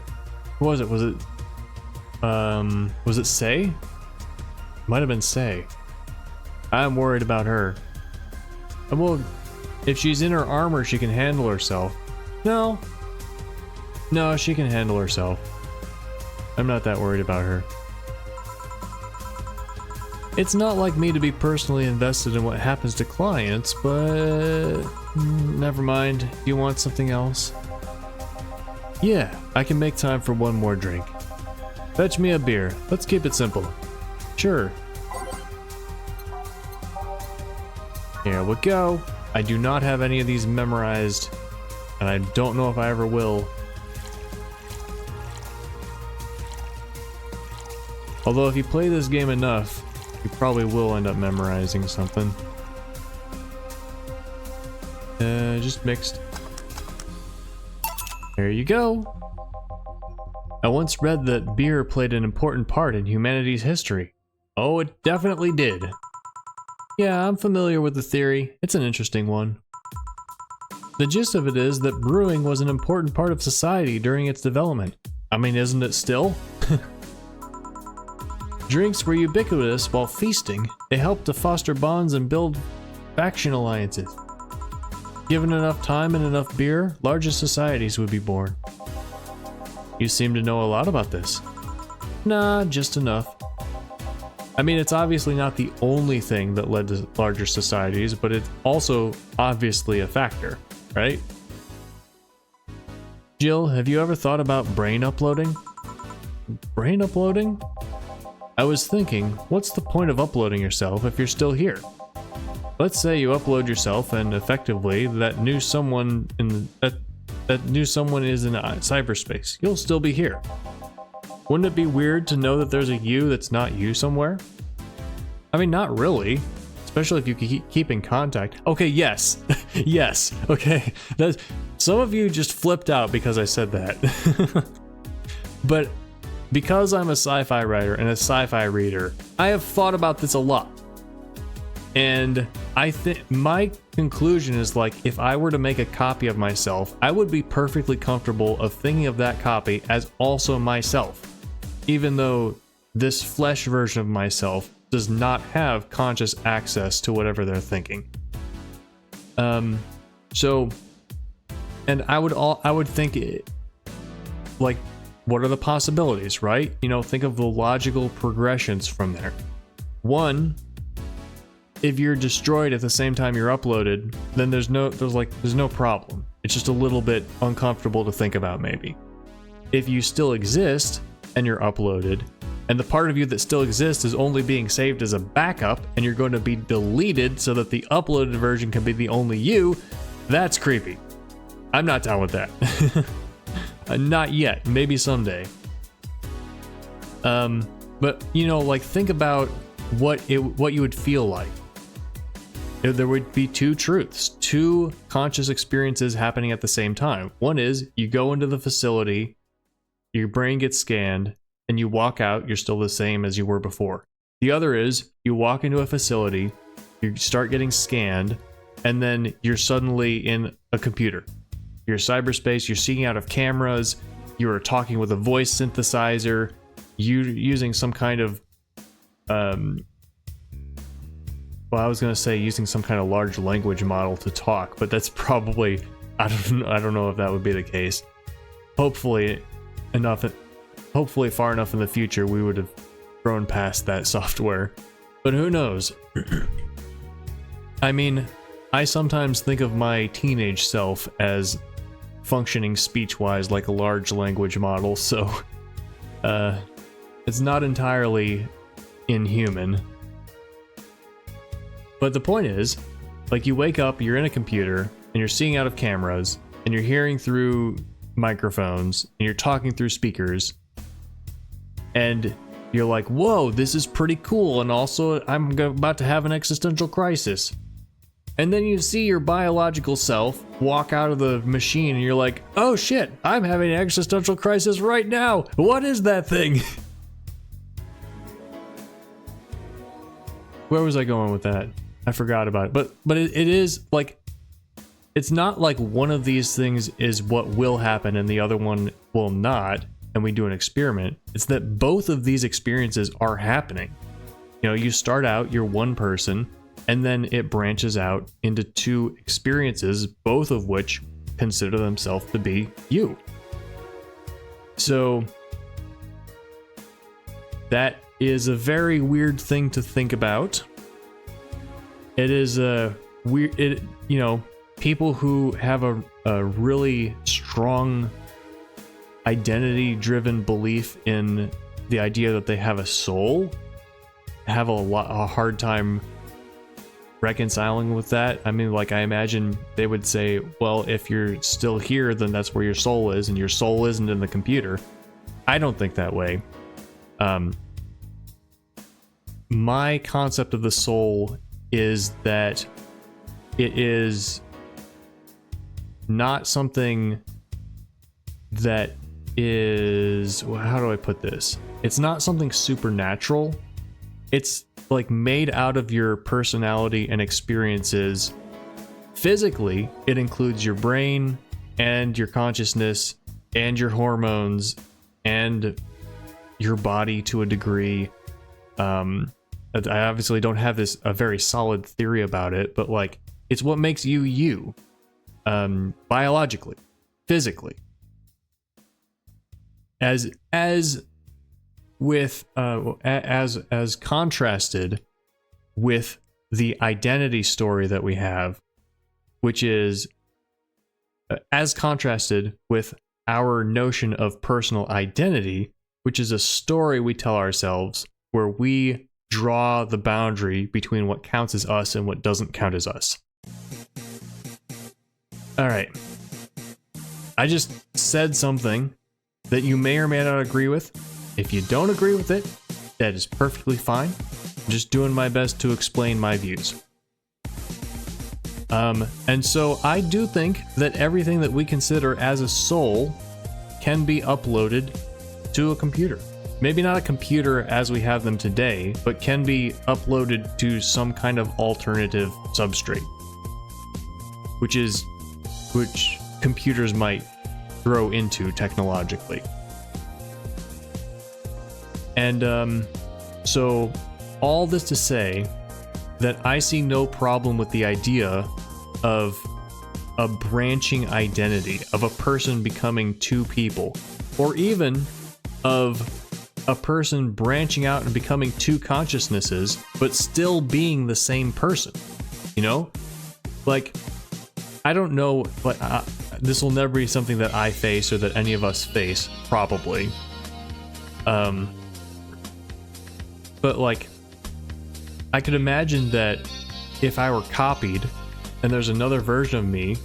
Who was it? Was it Say? Might have been Say. I'm worried about her. Well, if she's in her armor, she can handle herself. No, she can handle herself. I'm not that worried about her. It's not like me to be personally invested in what happens to clients, but... never mind. You want something else? Yeah, I can make time for one more drink. Fetch me a beer. Let's keep it simple. Sure. Here we go. I do not have any of these memorized, and I don't know if I ever will. Although if you play this game enough, you probably will end up memorizing something. Just mixed. There you go. I once read that beer played an important part in humanity's history. Oh, it definitely did. Yeah, I'm familiar with the theory. It's an interesting one. The gist of it is that brewing was an important part of society during its development. I mean, isn't it still? Drinks were ubiquitous while feasting. They helped to foster bonds and build faction alliances. Given enough time and enough beer, larger societies would be born. You seem to know a lot about this. Nah, just enough. I mean, it's obviously not the only thing that led to larger societies, but it's also obviously a factor, right? Jill, have you ever thought about brain uploading? Brain uploading? I was thinking, what's the point of uploading yourself if you're still here? Let's say you upload yourself and effectively that new someone is in cyberspace. You'll still be here. Wouldn't it be weird to know that there's a you that's not you somewhere? I mean, not really. Especially if you keep in contact. Okay, yes. Yes. Okay. Some of you just flipped out because I said that. But because I'm a sci-fi writer and a sci-fi reader, I have thought about this a lot. And I think my conclusion is like, if I were to make a copy of myself, I would be perfectly comfortable of thinking of that copy as also myself. Even though this flesh version of myself does not have conscious access to whatever they're thinking. So, and I would think, like, what are the possibilities, right? You know, think of the logical progressions from there. One, if you're destroyed at the same time you're uploaded, then there's no problem. It's just a little bit uncomfortable to think about, maybe. If you still exist and you're uploaded, and the part of you that still exists is only being saved as a backup, and you're going to be deleted so that the uploaded version can be the only you, that's creepy. I'm not down with that. Not yet, maybe someday. But you know, like, think about what you would feel like. There would be two truths, two conscious experiences happening at the same time. One is you go into the facility, your brain gets scanned, and you walk out, you're still the same as you were before. The other is you walk into a facility, you start getting scanned, and then you're suddenly in a computer. You're cyberspace, you're seeing out of cameras, you're talking with a voice synthesizer, you using some kind of well, I was gonna say using some kind of large language model to talk, but that's probably, I don't know if that would be the case. Hopefully far enough in the future we would have grown past that software, but who knows. I mean, I sometimes think of my teenage self as functioning speech-wise like a large language model, so it's not entirely inhuman. But the point is, like, you wake up, you're in a computer, and you're seeing out of cameras, and you're hearing through microphones, and you're talking through speakers, and you're like, whoa, this is pretty cool, and also I'm about to have an existential crisis. And then you see your biological self walk out of the machine, and you're like, oh shit, I'm having an existential crisis right now. What is that thing? Where was I going with that? I forgot about it. But it is like, it's not like one of these things is what will happen and the other one will not, and we do an experiment. It's that both of these experiences are happening. You know, you start out, you're one person, and then it branches out into two experiences, both of which consider themselves to be you. So that is a very weird thing to think about. It is a weird, you know, people who have a really strong identity-driven belief in the idea that they have a soul have a hard time reconciling with that. I mean, like, I imagine they would say, well, if you're still here, then that's where your soul is, and your soul isn't in the computer. I don't think that way. My concept of the soul is that it is not something that is, how do I put this? It's not something supernatural. It's like made out of your personality and experiences. Physically, it includes your brain and your consciousness and your hormones and your body to a degree. I obviously don't have a very solid theory about it, but like, it's what makes you you, biologically, physically. As contrasted with the identity story that we have, which is as contrasted with our notion of personal identity, which is a story we tell ourselves where we draw the boundary between what counts as us and what doesn't count as us. Alright. I just said something that you may or may not agree with. If you don't agree with it, that is perfectly fine. I'm just doing my best to explain my views. And so I do think that everything that we consider as a soul can be uploaded to a computer. Maybe not a computer as we have them today, but can be uploaded to some kind of alternative substrate, which computers might grow into technologically. And so all this to say that I see no problem with the idea of a branching identity, of a person becoming two people, or even of a person branching out and becoming two consciousnesses, but still being the same person. You know? Like, I don't know, like, this will never be something that I face or that any of us face, probably. But like, I could imagine that if I were copied and there's another version of me,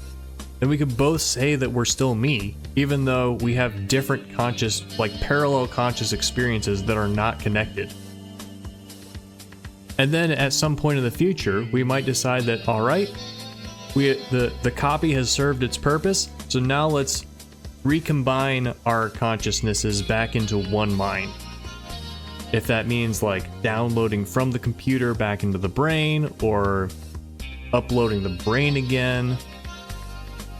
then we could both say that we're still me, even though we have different conscious, like parallel conscious experiences that are not connected. And then at some point in the future, we might decide that, all right, the copy has served its purpose, so now let's recombine our consciousnesses back into one mind. If that means like downloading from the computer back into the brain, or uploading the brain again,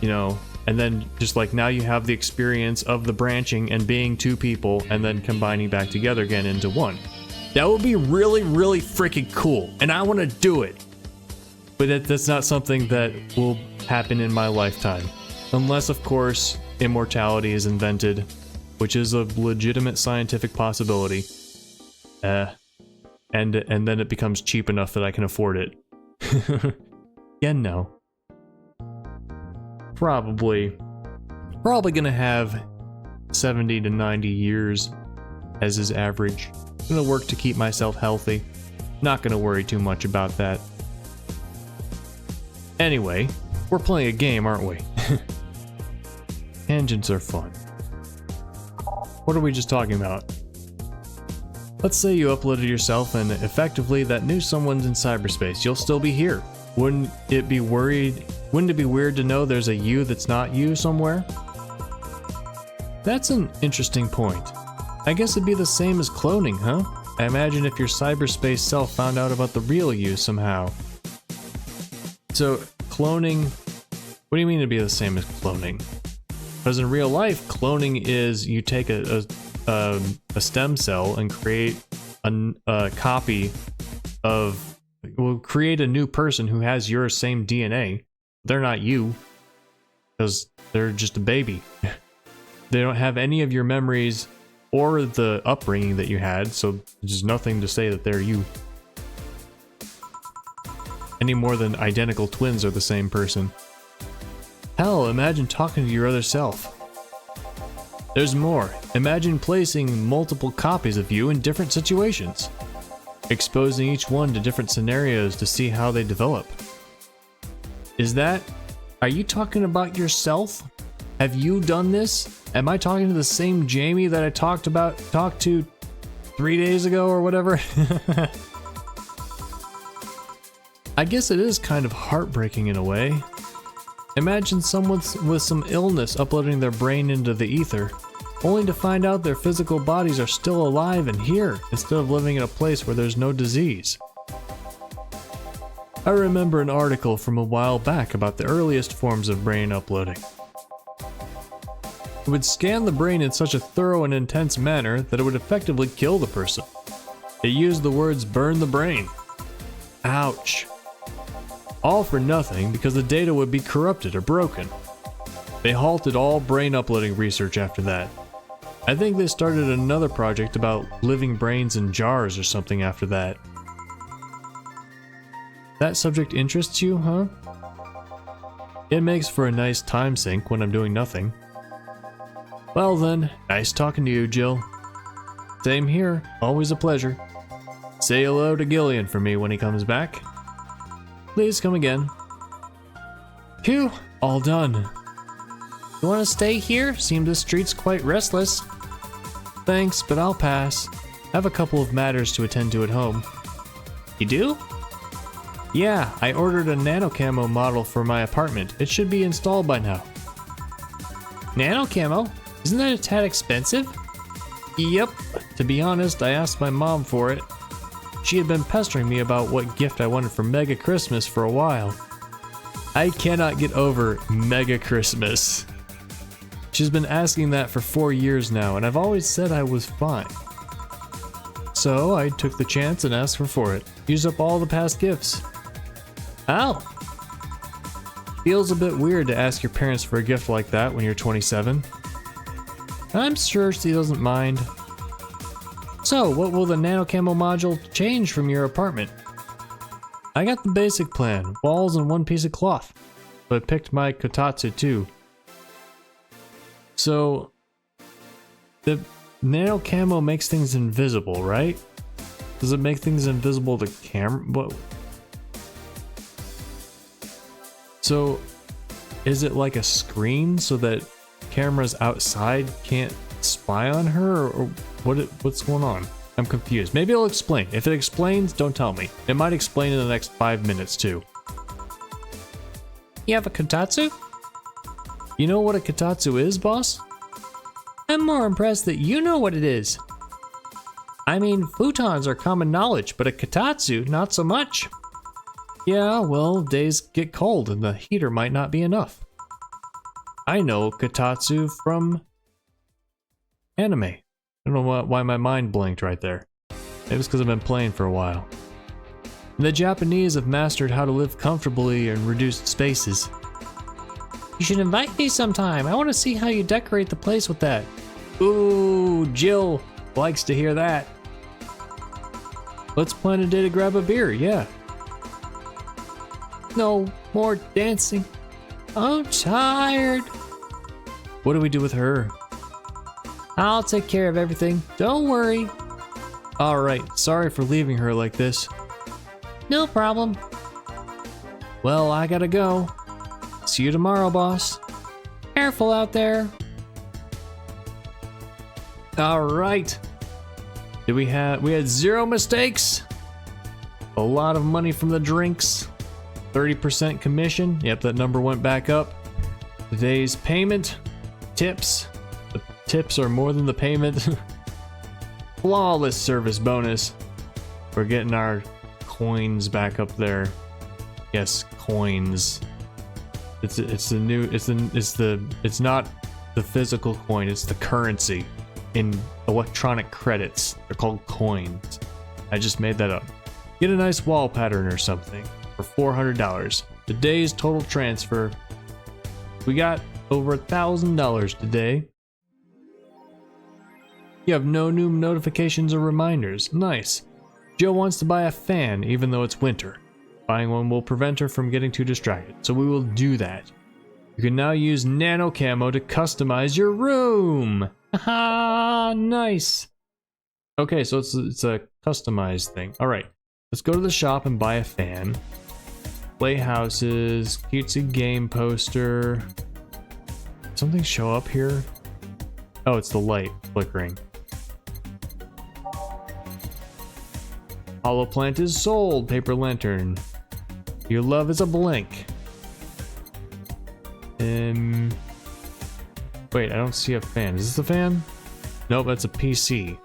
you know, and then just like now you have the experience of the branching and being two people and then combining back together again into one. That would be really, really freaking cool, and I want to do it. But that's not something that will happen in my lifetime. Unless, of course, immortality is invented, which is a legitimate scientific possibility. And then it becomes cheap enough that I can afford it. Again, no. Probably gonna have 70 to 90 years as his average. Gonna work to keep myself healthy. Not gonna worry too much about that. Anyway, we're playing a game, aren't we? Tangents are fun. What are we just talking about? Let's say you uploaded yourself and effectively that knew someone's in cyberspace. You'll still be here. Wouldn't it be weird to know there's a you that's not you somewhere? That's an interesting point. I guess it'd be the same as cloning, huh? I imagine if your cyberspace self found out about the real you somehow. So, cloning... What do you mean it'd be the same as cloning? Because in real life, cloning is you take a stem cell and create a copy of... Well, create a new person who has your same DNA. They're not you. Because they're just a baby. They don't have any of your memories or the upbringing that you had, so there's nothing to say that they're you. Any more than identical twins are the same person. Hell, imagine talking to your other self. There's more. Imagine placing multiple copies of you in different situations, exposing each one to different scenarios to see how they develop. Are you talking about yourself? Have you done this? Am I talking to the same Jamie that I talked to 3 days ago or whatever? I guess it is kind of heartbreaking in a way. Imagine someone with some illness uploading their brain into the ether, only to find out their physical bodies are still alive and here, instead of living in a place where there's no disease. I remember an article from a while back about the earliest forms of brain uploading. It would scan the brain in such a thorough and intense manner that it would effectively kill the person. It used the words "burn the brain." Ouch. All for nothing because the data would be corrupted or broken. They halted all brain uploading research after that. I think they started another project about living brains in jars or something after that. That subject interests you, huh? It makes for a nice time sink when I'm doing nothing. Well then, nice talking to you, Jill. Same here, always a pleasure. Say hello to Gillian for me when he comes back. Please come again. Phew, all done. You want to stay here? Seem the street's quite restless. Thanks, but I'll pass. I have a couple of matters to attend to at home. You do? Yeah, I ordered a nano camo model for my apartment. It should be installed by now. Nano camo? Isn't that a tad expensive? Yep. To be honest, I asked my mom for it. She had been pestering me about what gift I wanted for Mega Christmas for a while. I cannot get over Mega Christmas. She's been asking that for 4 years now, and I've always said I was fine. So I took the chance and asked her for it. Used up all the past gifts. Ow! Feels a bit weird to ask your parents for a gift like that when you're 27. I'm sure she doesn't mind. So, what will the nano camo module change from your apartment? I got the basic plan, walls and one piece of cloth. But I picked my kotatsu too. So, the nano camo makes things invisible, right? Does it make things invisible to camera? What? So, is it like a screen so that cameras outside can't spy on her, or what's going on? I'm confused. Maybe it'll explain. If it explains, don't tell me. It might explain in the next 5 minutes too. You have a kotatsu? You know what a kotatsu is, boss? I'm more impressed that you know what it is. I mean, futons are common knowledge, but a kotatsu, not so much. Yeah, well, days get cold and the heater might not be enough. I know kotatsu from anime. I don't know why my mind blinked right there. Maybe it's because I've been playing for a while. The Japanese have mastered how to live comfortably in reduced spaces. You should invite me sometime. I want to see how you decorate the place with that. Ooh, Jill likes to hear that. Let's plan a day to grab a beer, yeah. No more dancing. I'm tired. What do we do with her? I'll take care of everything. Don't worry. Alright, sorry for leaving her like this. No problem. Well, I gotta go. See you tomorrow, boss. Careful out there. Alright. We had 0 mistakes. A lot of money from the drinks. 30% commission. Yep, that number went back up. Today's payment. Tips. The tips are more than the payment. Flawless service bonus. We're getting our coins back up there. Yes, coins. It's not the physical coin, it's the currency in electronic credits. They're called coins. I just made that up. Get a nice wall pattern or something for $400. Today's total transfer. We got over $1,000 today. You have no new notifications or reminders. Nice. Jill wants to buy a fan even though it's winter. Buying one will prevent her from getting too distracted, so we will do that. You can now use nano camo to customize your room. Haha, nice. Okay, so it's a customized thing. All right, let's go to the shop and buy a fan. Playhouses, cutesy game poster. Something show up here? Oh, it's the light flickering. Hollow plant is sold. Paper lantern. Your love is a blink. Wait, I don't see a fan. Is this a fan? Nope, that's a PC.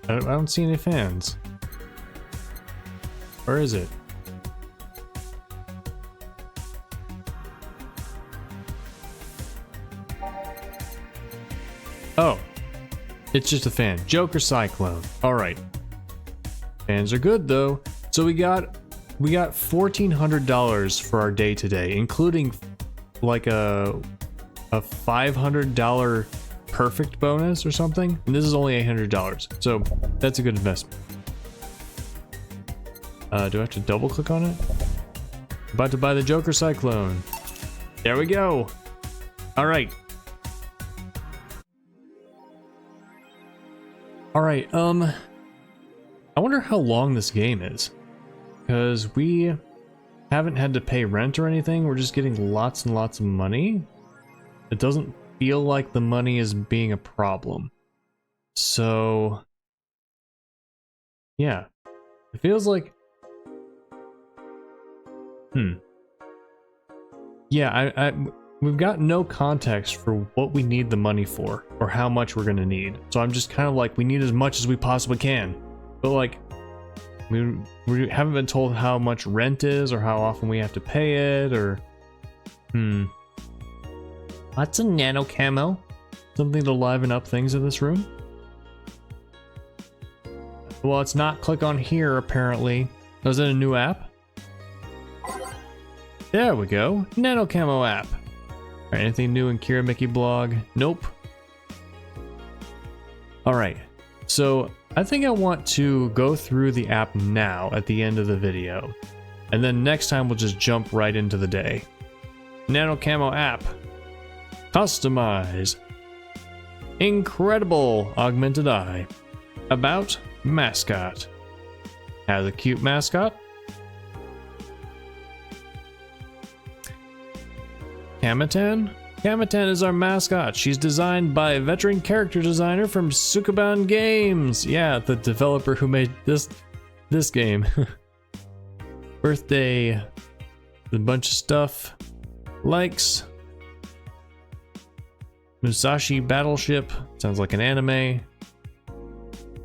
I don't see any fans. Where is it? Oh, it's just a fan. Joker Cyclone. All right. Fans are good though. So we got $1,400 for our day today, including like a $500 perfect bonus or something. And this is only $800, so that's a good investment. Do I have to double click on it? About to buy the Joker Cyclone. There we go. All right. All right. I wonder how long this game is, because we haven't had to pay rent or anything. We're just getting lots and lots of money. It doesn't feel like the money is being a problem. So, yeah, it feels like, yeah, we've got no context for what we need the money for or how much we're gonna need. So I'm just kind of like, we need as much as we possibly can. But like, we haven't been told how much rent is or how often we have to pay it or... What's a nano camo? Something to liven up things in this room? Well, it's not click on here, apparently. Oh, is it a new app? There we go. Nano camo app. Alright, anything new in Kira Mickey blog? Nope. Alright, so I think I want to go through the app now at the end of the video. And then next time we'll just jump right into the day. Nano camo app. Customize. Incredible augmented eye. About mascot. Has a cute mascot. Kamatan? Kamatan is our mascot. She's designed by a veteran character designer from Sukaban Games. Yeah, the developer who made this game. Birthday. A bunch of stuff. Likes. Musashi Battleship. Sounds like an anime.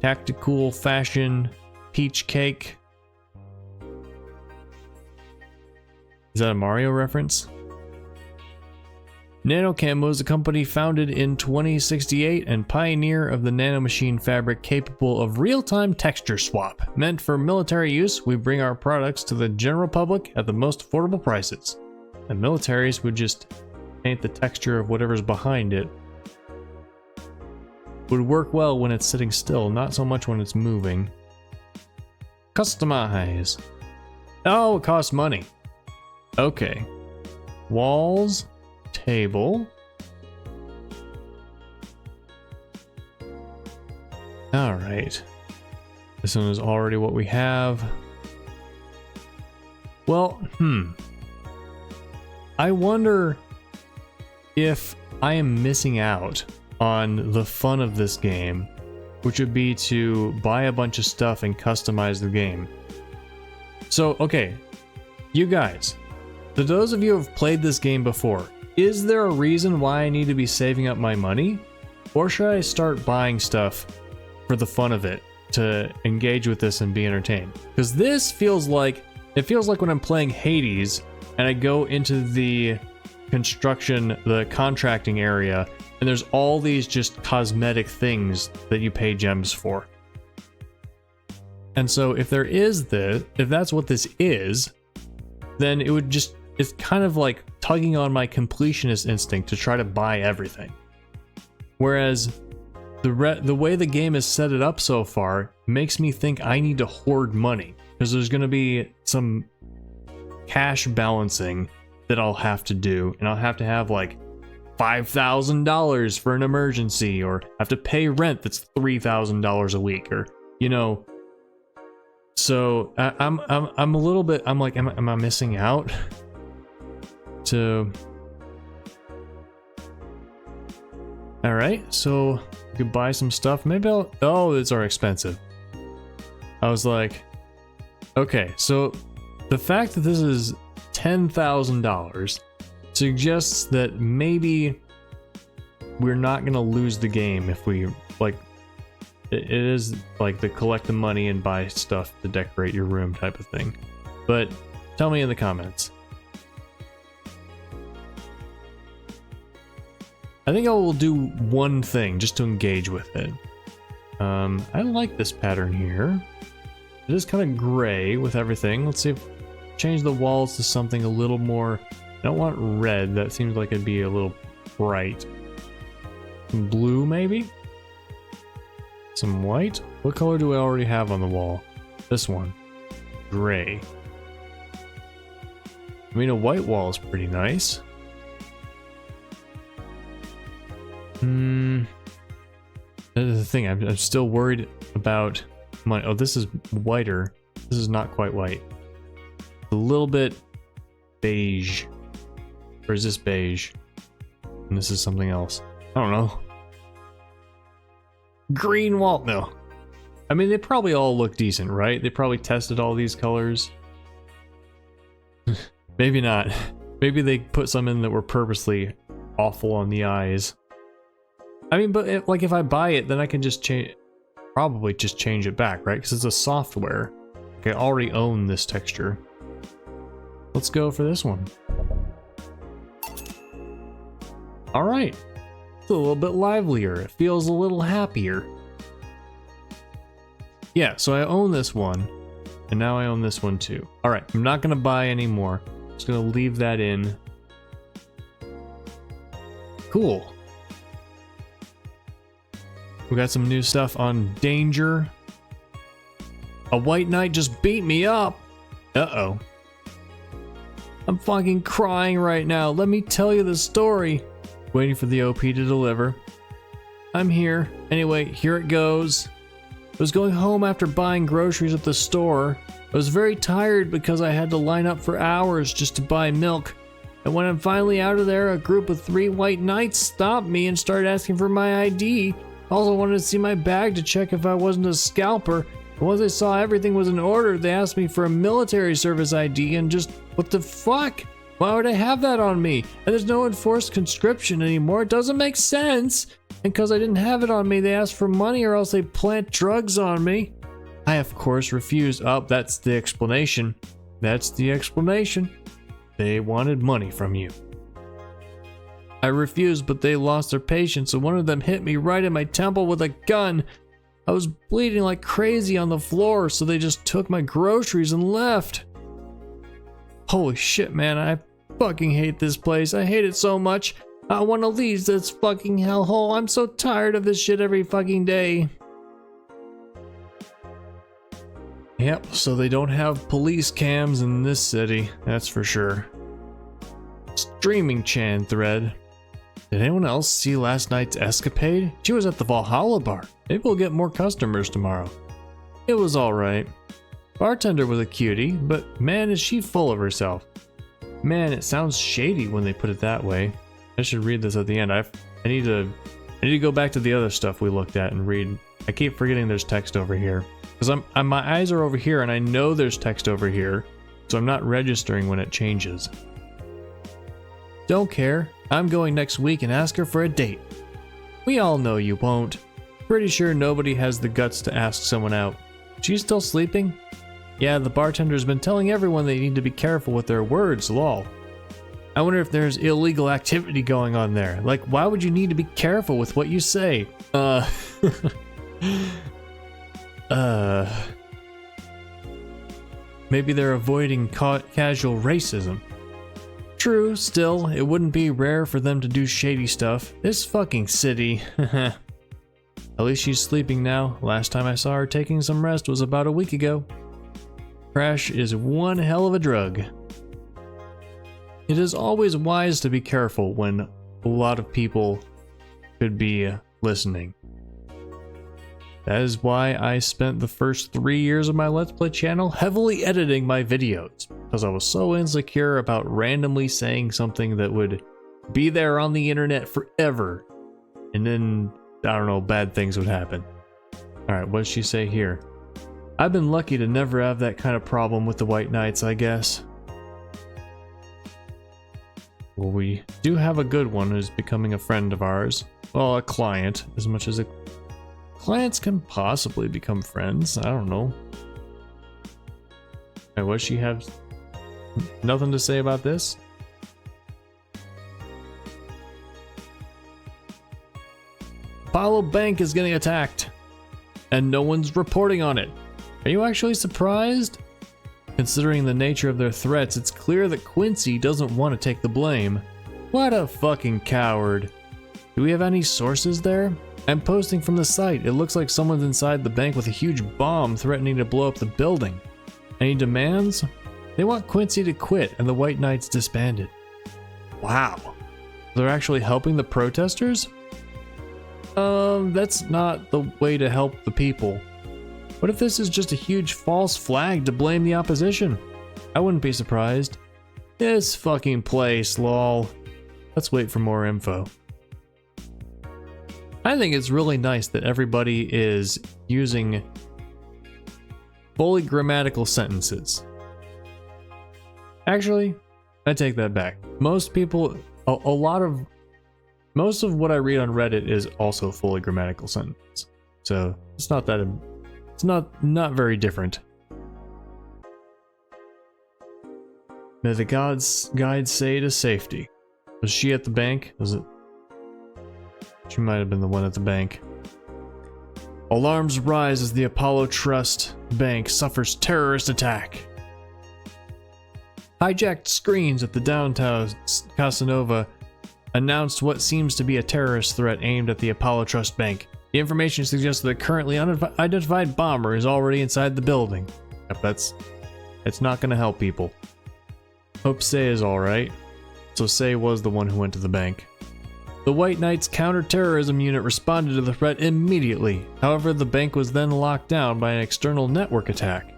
Tactical fashion. Peach cake. Is that a Mario reference? NanoCamo is a company founded in 2068 and pioneer of the nanomachine fabric capable of real-time texture swap. Meant for military use, we bring our products to the general public at the most affordable prices. And militaries would just paint the texture of whatever's behind it. Would work well when it's sitting still, not so much when it's moving. Customize. Oh, it costs money. Okay. Walls. Table. All right. This one is already what we have. Well, I wonder if I am missing out on the fun of this game, which would be to buy a bunch of stuff and customize the game. So, okay, you guys, for those of you who have played this game before, is there a reason why I need to be saving up my money? Or should I start buying stuff for the fun of it to engage with this and be entertained? Because this feels like, it feels like when I'm playing Hades and I go into the construction, the contracting area, and there's all these just cosmetic things that you pay gems for. And so if there is this, if that's what this is, then it would just, it's kind of like tugging on my completionist instinct to try to buy everything. Whereas the way the game has set it up so far makes me think I need to hoard money, because there's going to be some cash balancing that I'll have to do, and I'll have to have like $5,000 for an emergency, or have to pay rent that's $3,000 a week, or you know. So I'm a little bit, I'm like, am I missing out? All right, so we could buy some stuff. Maybe I'll, oh, these are expensive. I was like, okay, so the fact that this is $10,000 suggests that maybe we're not gonna lose the game if we, like, it is like the collect the money and buy stuff to decorate your room type of thing. But tell me in the comments. I think I will do one thing just to engage with it. I like this pattern here. It is kind of gray with everything. Let's see if change the walls to something a little more. I don't want red. That seems like it'd be a little bright. Some blue maybe? Some white? What color do I already have on the wall? This one. Gray. I mean, a white wall is pretty nice. That is the thing. I'm still worried about my. Oh, this is whiter. This is not quite white. A little bit beige. Or is this beige? And this is something else. I don't know. Green wall. No. I mean, they probably all look decent, right? They probably tested all these colors. Maybe not. Maybe they put some in that were purposely awful on the eyes. I mean, but if I buy it, then I can just probably just change it back, right? Because it's a software. Okay, I already own this texture. Let's go for this one. All right. It's a little bit livelier. It feels a little happier. Yeah, so I own this one, and now I own this one too. All right, I'm not gonna buy any more. Just gonna leave that in. Cool. We got some new stuff on Danger. A white knight just beat me up. Uh-oh. I'm fucking crying right now. Let me tell you the story. Waiting for the OP to deliver. I'm here. Anyway, here it goes. I was going home after buying groceries at the store. I was very tired because I had to line up for hours just to buy milk. And when I'm finally out of there, a group of 3 white knights stopped me and started asking for my ID. I also wanted to see my bag to check if I wasn't a scalper. And once they saw everything was in order, they asked me for a military service ID and just, what the fuck? Why would I have that on me? And there's no enforced conscription anymore. It doesn't make sense. And because I didn't have it on me, they asked for money or else they plant drugs on me. I, of course, refused. Oh, that's the explanation. That's the explanation. They wanted money from you. I refused, but they lost their patience, and one of them hit me right in my temple with a gun. I was bleeding like crazy on the floor, so they just took my groceries and left. Holy shit, man, I fucking hate this place. I hate it so much. I want to leave this fucking hellhole. I'm so tired of this shit every fucking day. Yep, so they don't have police cams in this city, that's for sure. Streaming Chan thread. Did anyone else see last night's escapade? She was at the Valhalla bar. Maybe we'll get more customers tomorrow. It was alright. Bartender was a cutie, but man is she full of herself. Man, it sounds shady when they put it that way. I should read this at the end. I need to go back to the other stuff we looked at and read. I keep forgetting there's text over here. Because my eyes are over here and I know there's text over here, so I'm not registering when it changes. Don't care. I'm going next week and ask her for a date. We all know you won't. Pretty sure nobody has the guts to ask someone out. She's still sleeping? Yeah, the bartender's been telling everyone they need to be careful with their words, lol. I wonder if there's illegal activity going on there. Like, why would you need to be careful with what you say? Maybe they're avoiding casual racism. True, still, it wouldn't be rare for them to do shady stuff. This fucking city. At least she's sleeping now. Last time I saw her taking some rest was about a week ago. Crash is one hell of a drug. It is always wise to be careful when a lot of people could be listening. That is why I spent the first 3 years of my Let's Play channel heavily editing my videos, because I was so insecure about randomly saying something that would be there on the internet forever, and then, I don't know, bad things would happen. Alright, what does she say here? I've been lucky to never have that kind of problem with the White Knights, I guess. Well, we do have a good one who's becoming a friend of ours. Well, a client, as much as clients can possibly become friends. I don't know. And what she have? Nothing to say about this? Apollo Bank is getting attacked, and no one's reporting on it. Are you actually surprised? Considering the nature of their threats, it's clear that Quincy doesn't want to take the blame. What a fucking coward. Do we have any sources there? I'm posting from the site. It looks like someone's inside the bank with a huge bomb threatening to blow up the building. Any demands? They want Quincy to quit and the White Knights disbanded. Wow. They're actually helping the protesters? That's not the way to help the people. What if this is just a huge false flag to blame the opposition? I wouldn't be surprised. This fucking place, lol. Let's wait for more info. I think it's really nice that everybody is using fully grammatical sentences. Actually, I take that back. Most people, most of what I read on Reddit is also fully grammatical sentences. So it's not that, it's not very different. May the gods guide say to safety. Was she at the bank? Was it? She might have been the one at the bank. Alarms rise as the Apollo Trust Bank suffers terrorist attack. Hijacked screens at the downtown Casanova announced what seems to be a terrorist threat aimed at the Apollo Trust Bank. The information suggests that a currently unidentified bomber is already inside the building. Yep, it's not going to help people. Hope Say is alright. So Say was the one who went to the bank. The White Knights counter-terrorism unit responded to the threat immediately. However, the bank was then locked down by an external network attack.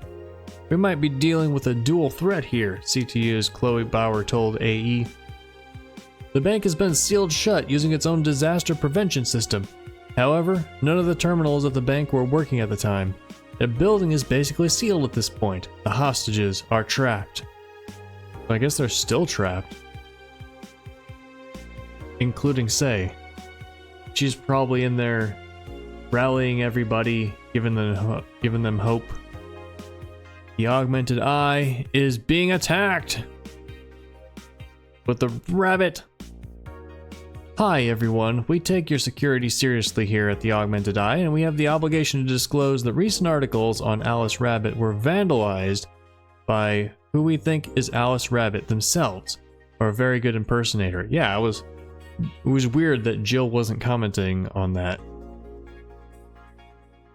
We might be dealing with a dual threat here, CTU's Chloe Bauer told AE. The bank has been sealed shut using its own disaster prevention system. However, none of the terminals at the bank were working at the time. The building is basically sealed at this point. The hostages are trapped. I guess they're still trapped. Including Say. She's probably in there rallying everybody, giving them hope. The augmented eye is being attacked with the rabbit. Hi everyone, we take your security seriously here at the Augmented Eye, and we have the obligation to disclose that recent articles on Alice Rabbit were vandalized by who we think is Alice Rabbit themselves, or a very good impersonator. Yeah, it was weird that Jill wasn't commenting on that.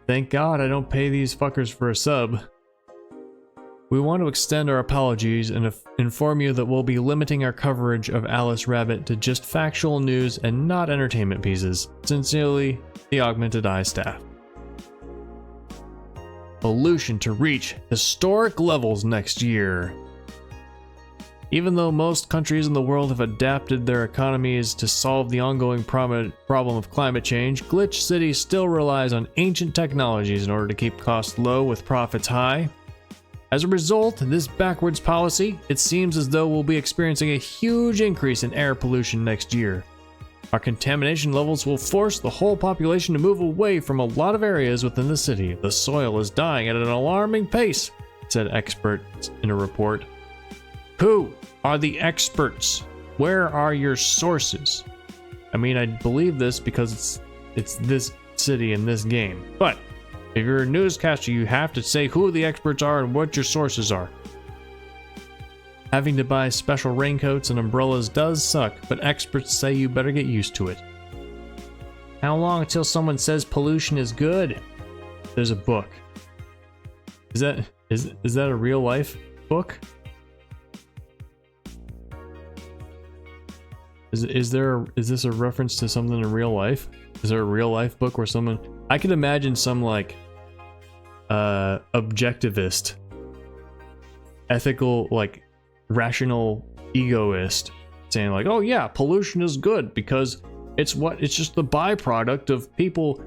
Thank God I don't pay these fuckers for a sub. We want to extend our apologies and inform you that we'll be limiting our coverage of Alice Rabbit to just factual news and not entertainment pieces. Sincerely, the Augmented Eye staff. Pollution to reach historic levels next year. Even though most countries in the world have adapted their economies to solve the ongoing problem of climate change, Glitch City still relies on ancient technologies in order to keep costs low with profits high. As a result of this backwards policy, it seems as though we'll be experiencing a huge increase in air pollution next year. Our contamination levels will force the whole population to move away from a lot of areas within the city. The soil is dying at an alarming pace, said experts in a report. Who are the experts? Where are your sources? I mean, I believe this because it's this city in this game, but if you're a newscaster, you have to say who the experts are and what your sources are. Having to buy special raincoats and umbrellas does suck, but experts say you better get used to it. How long until someone says pollution is good? There's a book. Is that a real life book? Is this a reference to something in real life? Is there a real life book where someone, I could imagine some like objectivist, ethical, like rational egoist saying like, oh yeah, pollution is good because it's just the byproduct of people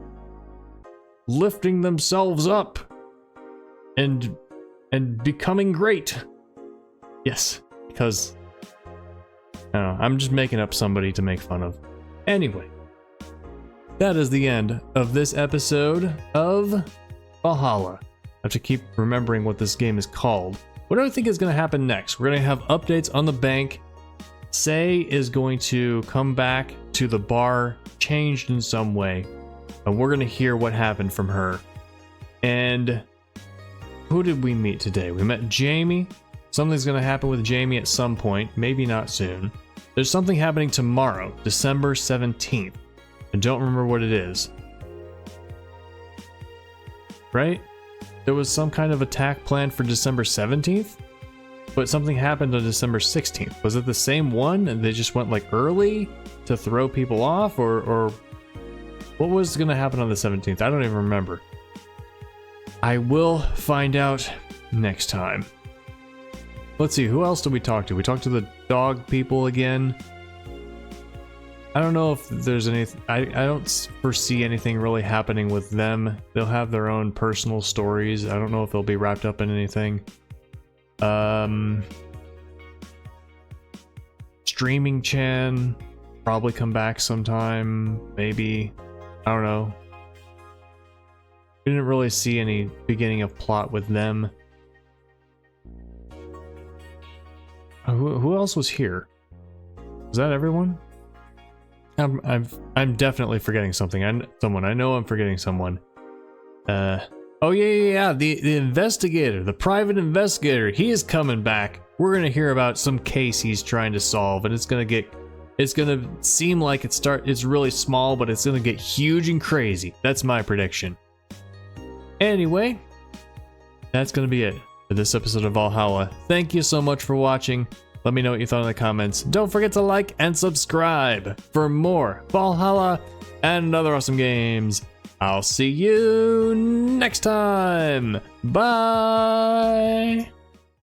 lifting themselves up and becoming great. Yes, because I don't know, I'm just making up somebody to make fun of. Anyway, that is the end of this episode of Valhalla. I have to keep remembering what this game is called. What do I think is going to happen next? We're going to have updates on the bank. Say is going to come back to the bar, changed in some way, and we're going to hear what happened from her. And who did we meet today? We met Jamie. Something's going to happen with Jamie at some point, maybe not soon. There's something happening tomorrow, December 17th. I don't remember what it is. Right? There was some kind of attack planned for December 17th? but something happened on December 16th. Was it the same one and they just went like early to throw people off, or what was going to happen on the 17th? I don't even remember. I will find out next time. Let's see, who else did we talk to? We talked to the dog people again. I don't know if there's any... I don't foresee anything really happening with them. They'll have their own personal stories. I don't know if they'll be wrapped up in anything. Streaming Chan probably come back sometime, maybe. I don't know. We didn't really see any beginning of plot with them. Who else was here? Was that everyone? I'm definitely forgetting something. I know I'm forgetting someone. Oh yeah. The investigator, the private investigator, he is coming back. We're gonna hear about some case he's trying to solve, and it's gonna seem like it's really small, but it's gonna get huge and crazy. That's my prediction. Anyway, that's gonna be it for this episode of Valhalla. Thank you so much for watching. Let me know what you thought in the comments. Don't forget to like and subscribe for more Valhalla and other awesome games. I'll see you next time. Bye.